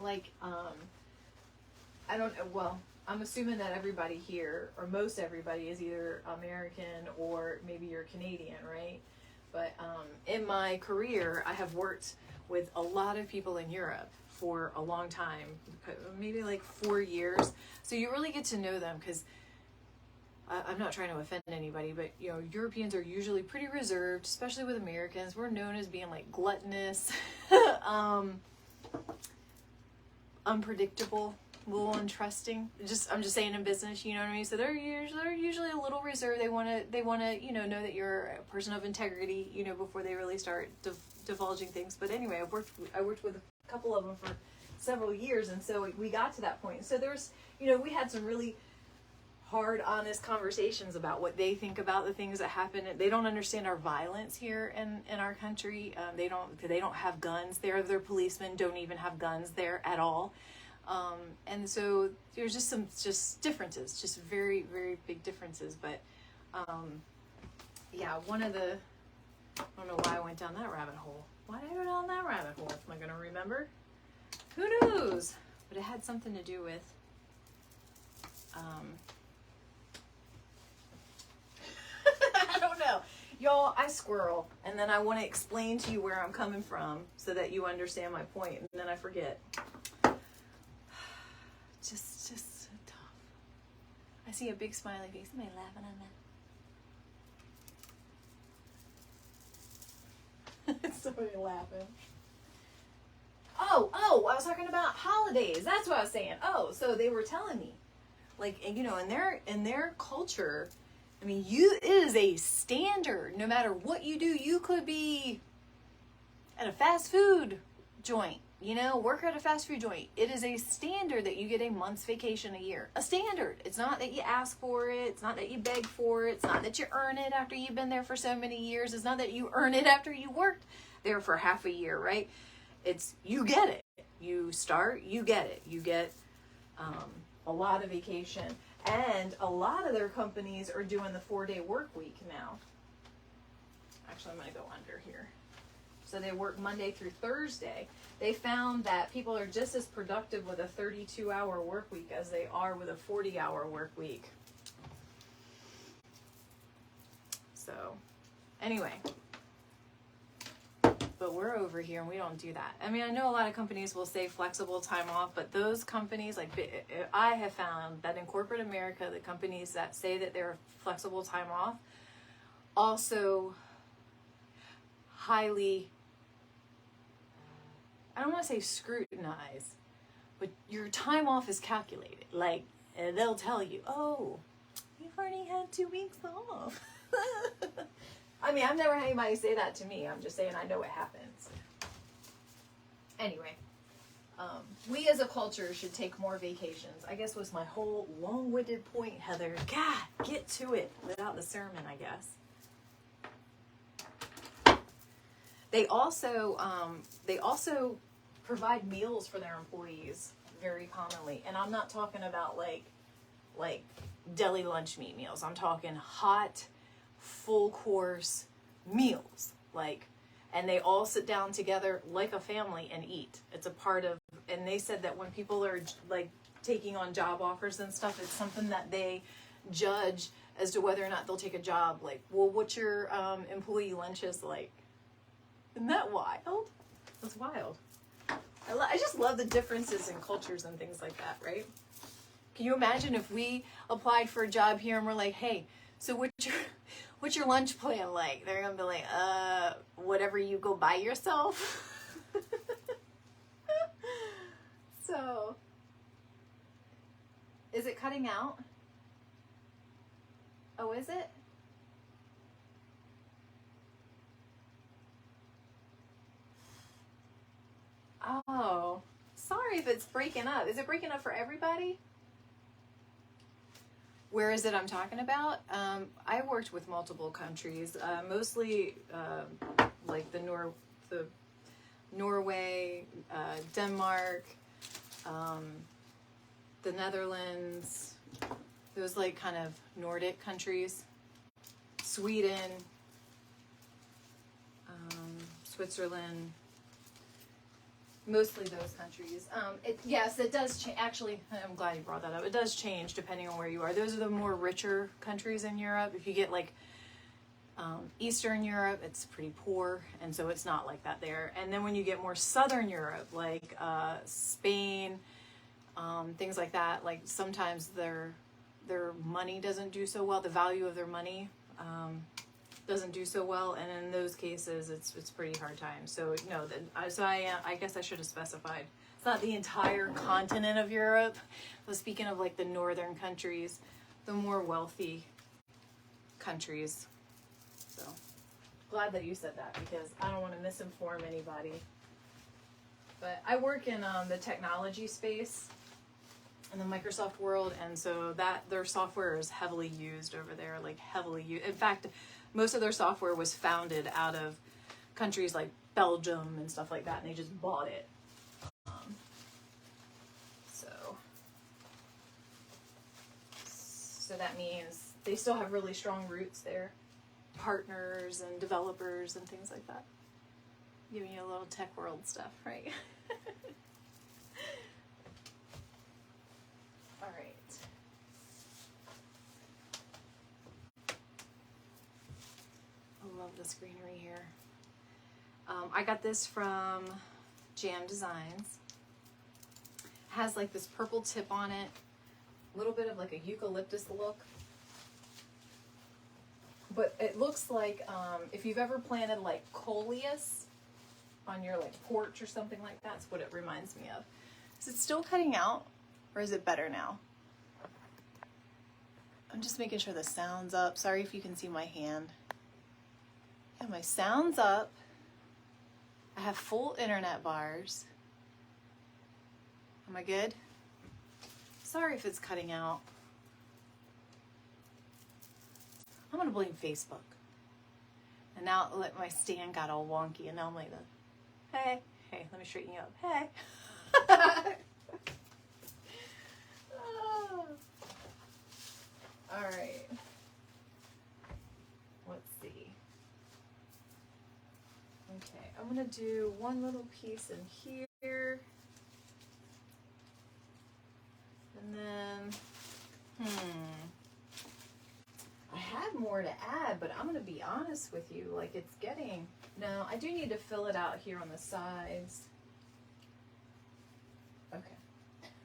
Like, I don't know, well, I'm assuming that everybody here, or most everybody, is either American or maybe you're Canadian, right? But in my career, I have worked with a lot of people in Europe for a long time, maybe like 4 years. So you really get to know them because I'm not trying to offend anybody, but you know, Europeans are usually pretty reserved, especially with Americans. We're known as being like gluttonous, unpredictable, a little untrusting. I'm just saying in business, you know what I mean? So they're usually a little reserved. They want to, you know that you're a person of integrity, you know, before they really start divulging things. But anyway, I worked with a couple of them for several years, and so we got to that point. So there's, you know, we had some really hard, honest conversations about what they think about the things that happen. They don't understand our violence here in our country. They don't have guns there. Their policemen don't even have guns there at all. And so there's just differences, just very, very big differences. But yeah, one of the, I don't know why I went down that rabbit hole. Why did I go down that rabbit hole? Am I going to remember? Who knows? But it had something to do with I don't know. Y'all, I squirrel, and then I want to explain to you where I'm coming from so that you understand my point, and then I forget. Just tough. I see a big smiley face. Somebody laughing on that. Somebody laughing. Oh, I was talking about holidays. That's what I was saying. Oh, so they were telling me, like, you know, in their culture, I mean, it is a standard. No matter what you do, you could be at a fast food joint, you know, work at a fast food joint. It is a standard that you get a month's vacation a year. A standard. It's not that you ask for it. It's not that you beg for it. It's not that you earn it after you've been there for so many years. It's not that you earn it after you worked there for half a year, right? It's, you get it. You start, you get it. You get a lot of vacation. And a lot of their companies are doing the 4-day work week now. Actually, I'm going to go under here. So they work Monday through Thursday. They found that people are just as productive with a 32-hour work week as they are with a 40-hour work week. So, anyway. But we're over here and we don't do that. I mean, I know a lot of companies will say flexible time off, but those companies, like, I have found that in corporate America, the companies that say that they're flexible time off also highly, I don't want to say scrutinize, but your time off is calculated. Like, they'll tell you, oh, you've already had 2 weeks off. I mean, I've never had anybody say that to me. I'm just saying I know it happens. Anyway, we as a culture should take more vacations. I guess was my whole long-winded point, Heather. God, get to it without the sermon, I guess. They also provide meals for their employees very commonly, and I'm not talking about like deli lunch meat meals. I'm talking hot, full course meals, like, and they all sit down together like a family and eat. It's a part of, and they said that when people are like taking on job offers and stuff, it's something that they judge as to whether or not they'll take a job. Like, well, what's your employee lunches like? Isn't that wild? That's wild. I just love the differences in cultures and things like that, right? Can you imagine if we applied for a job here and we're like, hey, so what's your lunch plan like? They're gonna be like, whatever you go buy yourself. So, is it cutting out? Oh, is it? Oh, sorry if it's breaking up. Is it breaking up for everybody? Where is it I'm talking about? I worked with multiple countries, mostly like the Norway, Denmark, the Netherlands, those like kind of Nordic countries, Sweden, Switzerland, mostly those countries. Yes, it does actually, I'm glad you brought that up. It does change depending on where you are. Those are the more richer countries in Europe. If you get like Eastern Europe, it's pretty poor, and so it's not like that there. And then when you get more Southern Europe, like Spain, things like that, like sometimes their money doesn't do so well, the value of their money doesn't do so well, and in those cases it's pretty hard time. So no, I guess I should have specified. It's not the entire continent of Europe, but speaking of like the northern countries, the more wealthy countries. So glad that you said that, because I don't want to misinform anybody. But I work in the technology space in the Microsoft world, and so that their software is heavily used over there, like heavily used. In fact, most of their software was founded out of countries like Belgium and stuff like that, and they just bought it. So that means they still have really strong roots there, partners and developers and things like that. Giving you a little tech world stuff, right? All right. I love this greenery here. I got this from Jam Designs. It has like this purple tip on it. A little bit of like a eucalyptus look. But it looks like if you've ever planted like coleus on your like porch or something like that, that's what it reminds me of. Is it still cutting out, or is it better now? I'm just making sure the sound's up. Sorry if you can see my hand. Yeah, my sound's up. I have full internet bars. Am I good? Sorry if it's cutting out. I'm gonna blame Facebook. And now my stand got all wonky, and now I'm like, hey, let me straighten you up. Hey. Oh. All right. Let's see. Okay, I'm gonna do one little piece in here. And then, I had more to add, but I'm going to be honest with you, like it's getting, no, I do need to fill it out here on the sides. Okay.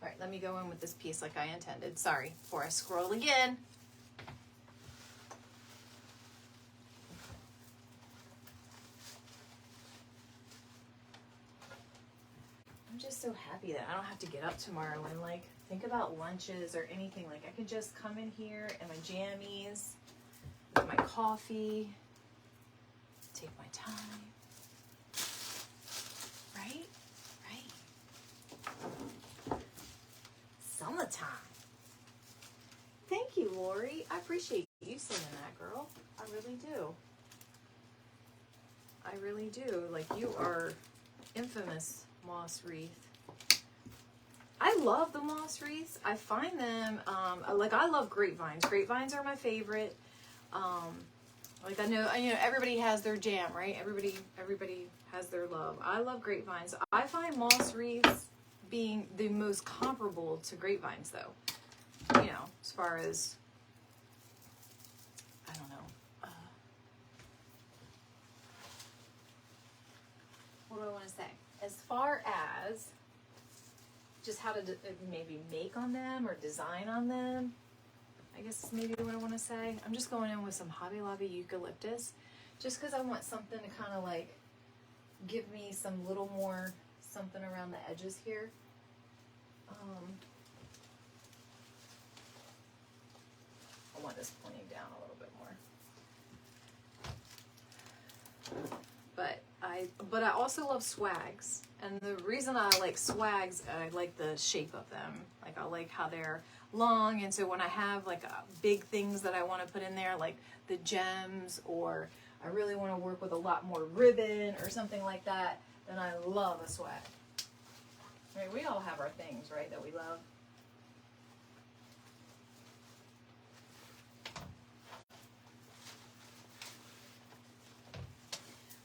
All right, let me go in with this piece like I intended. Sorry, before I scroll again. I'm just so happy that I don't have to get up tomorrow and like think about lunches or anything. Like I could just come in here in my jammies, with my coffee, take my time. Right? Summertime. Thank you, Lori. I appreciate you saying that, girl. I really do. I really do. Like you are infamous moss wreath. I love the moss wreaths. I find them, like I love grapevines. Grapevines are my favorite. Like I know everybody has their jam, right? Everybody has their love. I love grapevines. I find moss wreaths being the most comparable to grapevines though. You know, as far as, I don't know. What do I want to say? As far as just how to maybe make on them or design on them, I guess is maybe what I want to say. I'm just going in with some Hobby Lobby eucalyptus just because I want something to kind of like give me some little more something around the edges here. I want this pointing down a little bit more. But I also love swags. And the reason I like swags, I like the shape of them. Like I like how they're long, and so when I have like big things that I want to put in there, like the gems, or I really want to work with a lot more ribbon or something like that, then I love a swag. I mean, we all have our things, right, that we love.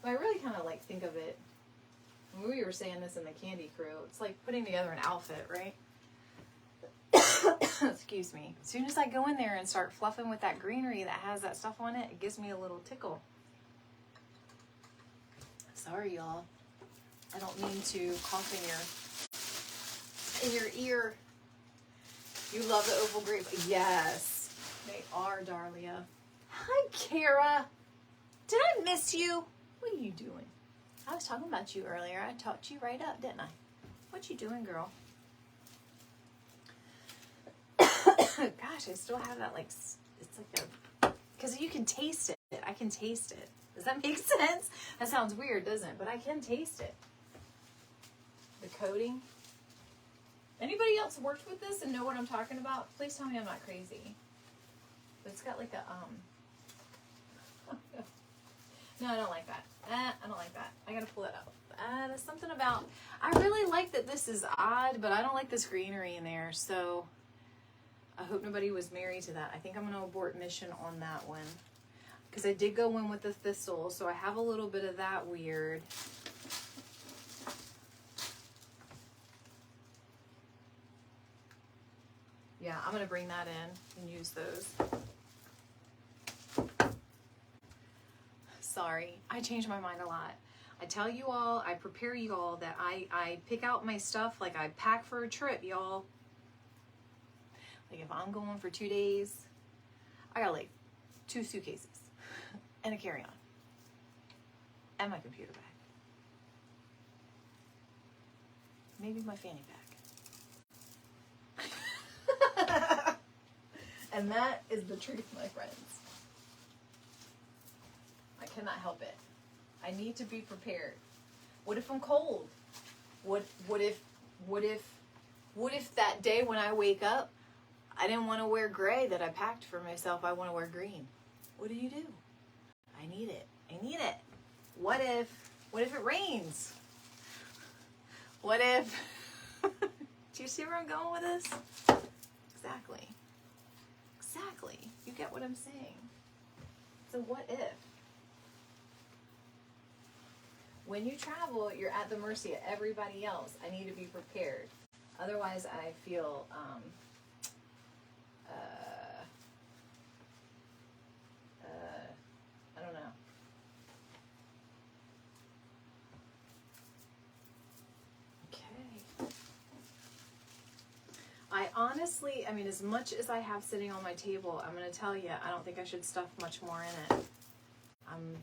But I really kind of like think of it, we were saying this in the Candy Crew, it's like putting together an outfit, right? Excuse me. As soon as I go in there and start fluffing with that greenery that has that stuff on it, it gives me a little tickle. Sorry, y'all. I don't mean to cough in your ear. You love the oval grape. Yes, they are, Darlia. Hi, Kara. Did I miss you? What are you doing? I was talking about you earlier. I talked you right up, didn't I? What you doing, girl? Gosh, I still have that, like, it's like a, because you can taste it. I can taste it. Does that make sense? That sounds weird, doesn't it? But I can taste it. The coating. Anybody else worked with this and know what I'm talking about? Please tell me I'm not crazy. But it's got like a, no, I don't like that. I don't like that. I gotta pull it up. There's something about, I really like that this is odd, but I don't like this greenery in there, so I hope nobody was married to that. I think I'm gonna abort mission on that one. Because I did go in with the thistle, so I have a little bit of that weird. Yeah, I'm gonna bring that in and use those. Sorry, I change my mind a lot. I tell you all, I prepare you all that I pick out my stuff like I pack for a trip, y'all. Like if I'm going for 2 days, I got like 2 suitcases and a carry-on and my computer bag. Maybe my fanny pack. And that is the truth, my friends. I cannot help it. I need to be prepared. What if I'm cold? What if that day when I wake up, I didn't want to wear gray that I packed for myself. I want to wear green. What do? I need it. I need it. What if it rains? What if, do you see where I'm going with this? Exactly. Exactly. You get what I'm saying. So what if? When you travel, you're at the mercy of everybody else. I need to be prepared. Otherwise, I feel, I don't know. Okay. I honestly, I mean, as much as I have sitting on my table, I'm going to tell you, I don't think I should stuff much more in it. I'm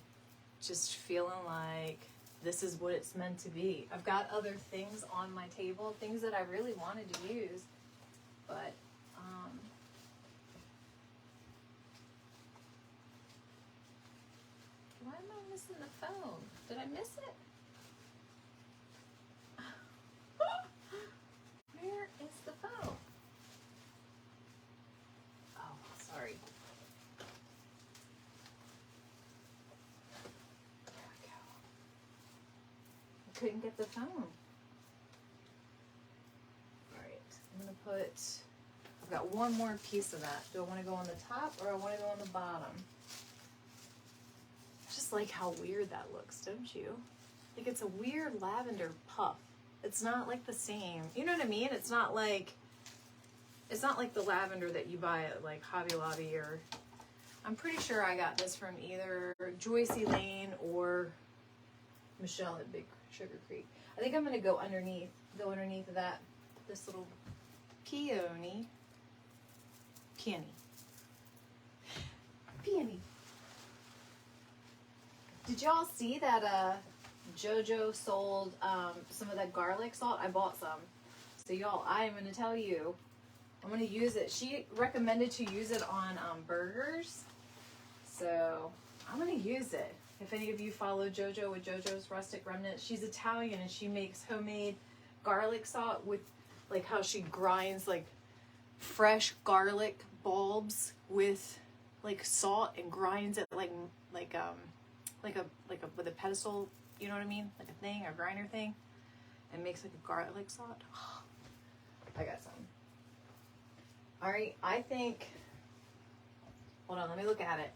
just feeling like this is what it's meant to be. I've got other things on my table, things that I really wanted to use, but why am I missing the phone? Did I miss it? Where is the phone? Oh, sorry. There we go. I couldn't get the phone. Alright, I'm gonna put, I've got one more piece of that. Do I want to go on the top or I want to go on the bottom? I just like how weird that looks, don't you? Like it's a weird lavender puff. It's not like the same. You know what I mean? It's not like the lavender that you buy at like Hobby Lobby or, I'm pretty sure I got this from either Joycey Lane or Michelle at Big Sugar Creek. I think I'm gonna go underneath of that, this little peony. Did y'all see that JoJo sold some of that garlic salt? I bought some. So y'all, I am gonna tell you, I'm gonna use it. She recommended to use it on burgers. So I'm gonna use it. If any of you follow JoJo with JoJo's Rustic Remnants, she's Italian and she makes homemade garlic salt with like how she grinds like fresh garlic bulbs with like salt and grinds it like a with a pedestal, you know what I mean? Like a thing, a grinder thing, and makes like a garlic salt. I got some. All right, I think, hold on, let me look at it.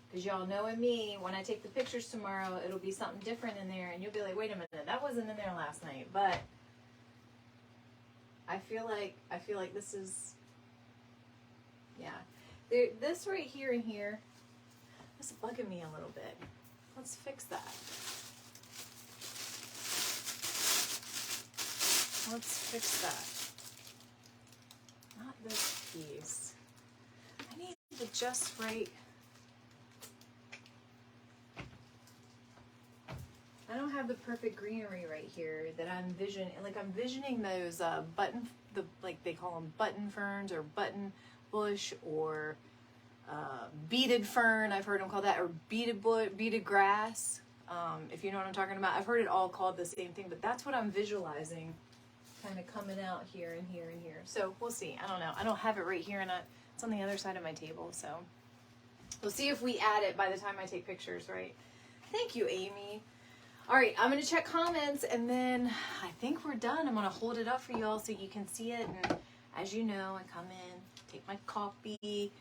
Because y'all knowing me, when I take the pictures tomorrow, it'll be something different in there, and you'll be like, wait a minute, that wasn't in there last night. But I feel like this is, yeah. This right here and here, this is bugging me a little bit. Let's fix that. let's fix that. Not this piece. I need the just right. I don't have the perfect greenery right here that I'm envisioning. Like I'm envisioning those like they call them button ferns or button bush or beaded fern. I've heard them call that, or beaded grass. If you know what I'm talking about. I've heard it all called the same thing, but that's what I'm visualizing kind of coming out here and here and here. So we'll see. I don't know. I don't have it right here, and it's on the other side of my table. So we'll see if we add it by the time I take pictures, right? Thank you, Amy. All right, I'm going to check comments, and then I think we're done. I'm going to hold it up for you all so you can see it. And as you know, I come in, take my copy,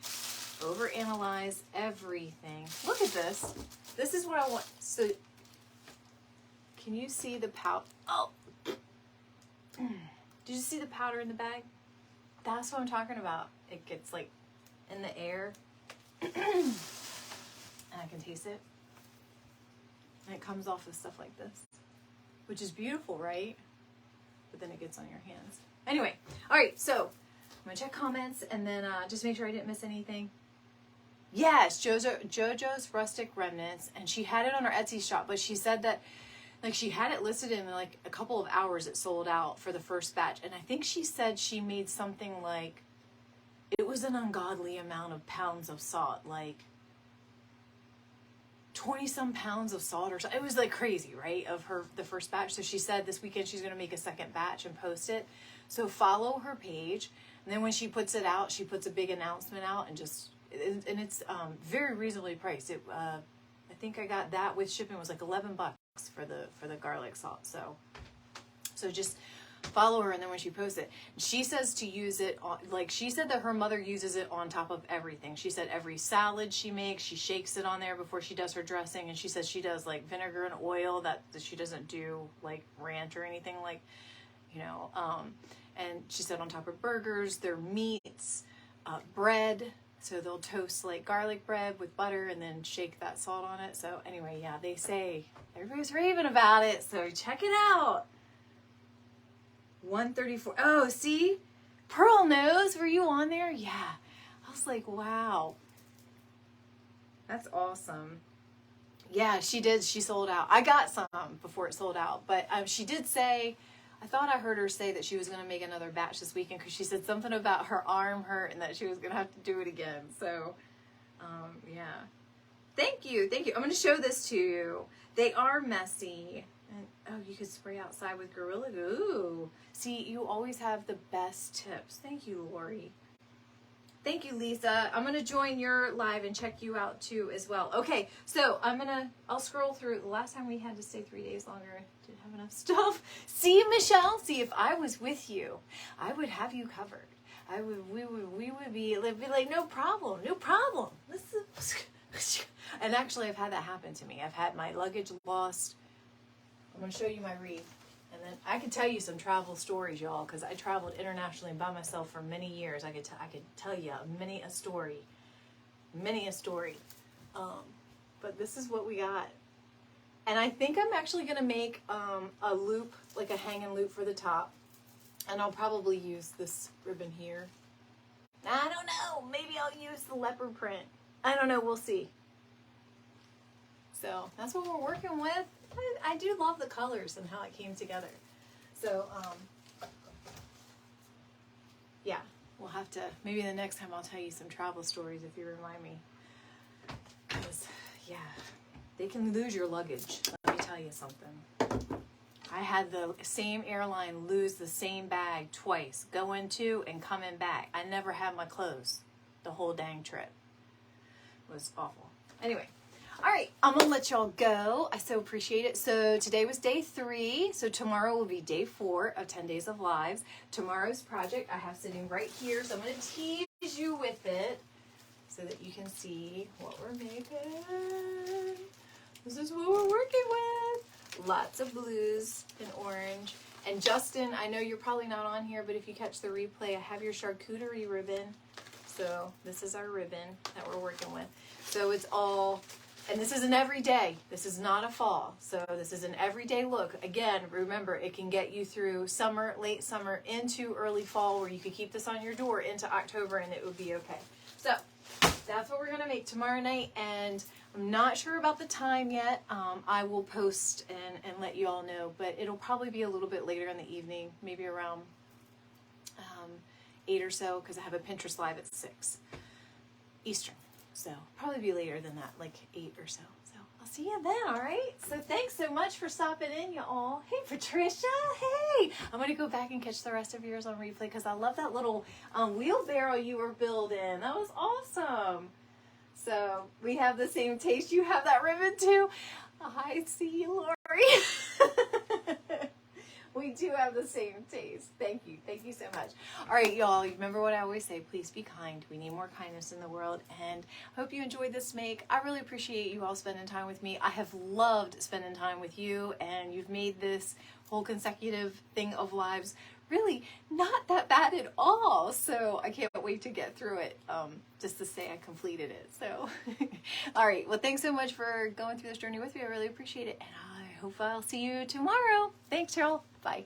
overanalyze everything. Look at this. This is what I want. So can you see the powder? Oh, did you see the powder in the bag? That's what I'm talking about. It gets like in the air, and I can taste it. And it comes off of stuff like this, which is beautiful, right? But then it gets on your hands. Anyway, all right, so I'm gonna check comments and then just make sure I didn't miss anything. Yes, JoJo's Rustic Remnants, and she had it on her Etsy shop, but she said that like she had it listed in like a couple of hours it sold out for the first batch, and I think she said she made something like, it was an ungodly amount of pounds of salt, like 20 some pounds of salt or something. It was like crazy, right? Of the first batch. So she said this weekend she's going to make a second batch and post it. So follow her page. And then when she puts it out, she puts a big announcement out and it's very reasonably priced. I think I got that with shipping was like $11 for the garlic salt. So just follow her, and then when she posts it, she says to use it on, like she said that her mother uses it on top of everything. She said every salad she makes, she shakes it on there before she does her dressing, and she says she does like vinegar and oil, that she doesn't do like ranch or anything like, you know, and she said on top of burgers, their meats, bread. So they'll toast like garlic bread with butter and then shake that salt on it. So anyway, yeah, they say everybody's raving about it. So check it out. 134. Oh, see? Pearl knows. Were you on there? Yeah. I was like, wow. That's awesome. Yeah, she did. She sold out. I got some before it sold out. But she did say, I thought I heard her say that she was going to make another batch this weekend because she said something about her arm hurt and that she was going to have to do it again. So, yeah. Thank you. Thank you. I'm going to show this to you. They are messy. And, oh, you could spray outside with Gorilla Glue. Ooh. See, you always have the best tips. Thank you, Lori. Thank you, Lisa. I'm going to join your live and check you out, too, as well. Okay, so I'll scroll through. The last time we had to stay 3 days longer. Didn't have enough stuff. See, Michelle? See, if I was with you, I would have you covered. We would be like, no problem, no problem. And actually, I've had that happen to me. I've had my luggage lost. I'm going to show you my wreath. And then I could tell you some travel stories, y'all, because I traveled internationally by myself for many years. I could tell you many a story. But this is what we got. And I think I'm actually going to make a loop, like a hanging loop for the top. And I'll probably use this ribbon here. I don't know. Maybe I'll use the leopard print. I don't know. We'll see. So that's what we're working with. I do love the colors and how it came together. So, yeah, we'll have to, maybe the next time I'll tell you some travel stories if you remind me. Because, yeah, they can lose your luggage. Let me tell you something. I had the same airline lose the same bag twice, going to and coming back. I never had my clothes the whole dang trip. It was awful. Anyway. All right, I'm going to let y'all go. I so appreciate it. So today was day 3. So tomorrow will be day 4 of 10 Days of Lives. Tomorrow's project I have sitting right here. So I'm going to tease you with it so that you can see what we're making. This is what we're working with. Lots of blues and orange. And Justin, I know you're probably not on here, but if you catch the replay, I have your charcuterie ribbon. So this is our ribbon that we're working with. So it's all And this is an everyday. This is not a fall. So this is an everyday look. Again, remember, it can get you through summer, late summer, into early fall, where you could keep this on your door into October and it would be okay. So that's what we're going to make tomorrow night. And I'm not sure about the time yet. I will post and let you all know, but it'll probably be a little bit later in the evening, maybe around 8 or so, because I have a Pinterest Live at 6 Eastern. So probably be later than that, like 8 or so. So I'll see you then, all right? So thanks so much for stopping in, y'all. Hey, Patricia. Hey. I'm going to go back and catch the rest of yours on replay because I love that little wheelbarrow you were building. That was awesome. So we have the same taste. You have that ribbon too. I see you, Lori. We do have the same taste. Thank you. Thank you so much. All right, y'all. Remember what I always say. Please be kind. We need more kindness in the world. And I hope you enjoyed this make. I really appreciate you all spending time with me. I have loved spending time with you. And you've made this whole consecutive thing of lives really not that bad at all. So I can't wait to get through it. Just to say I completed it. So, all right. Well, thanks so much for going through this journey with me. I really appreciate it. And I hope I'll see you tomorrow. Thanks, Cheryl. Bye.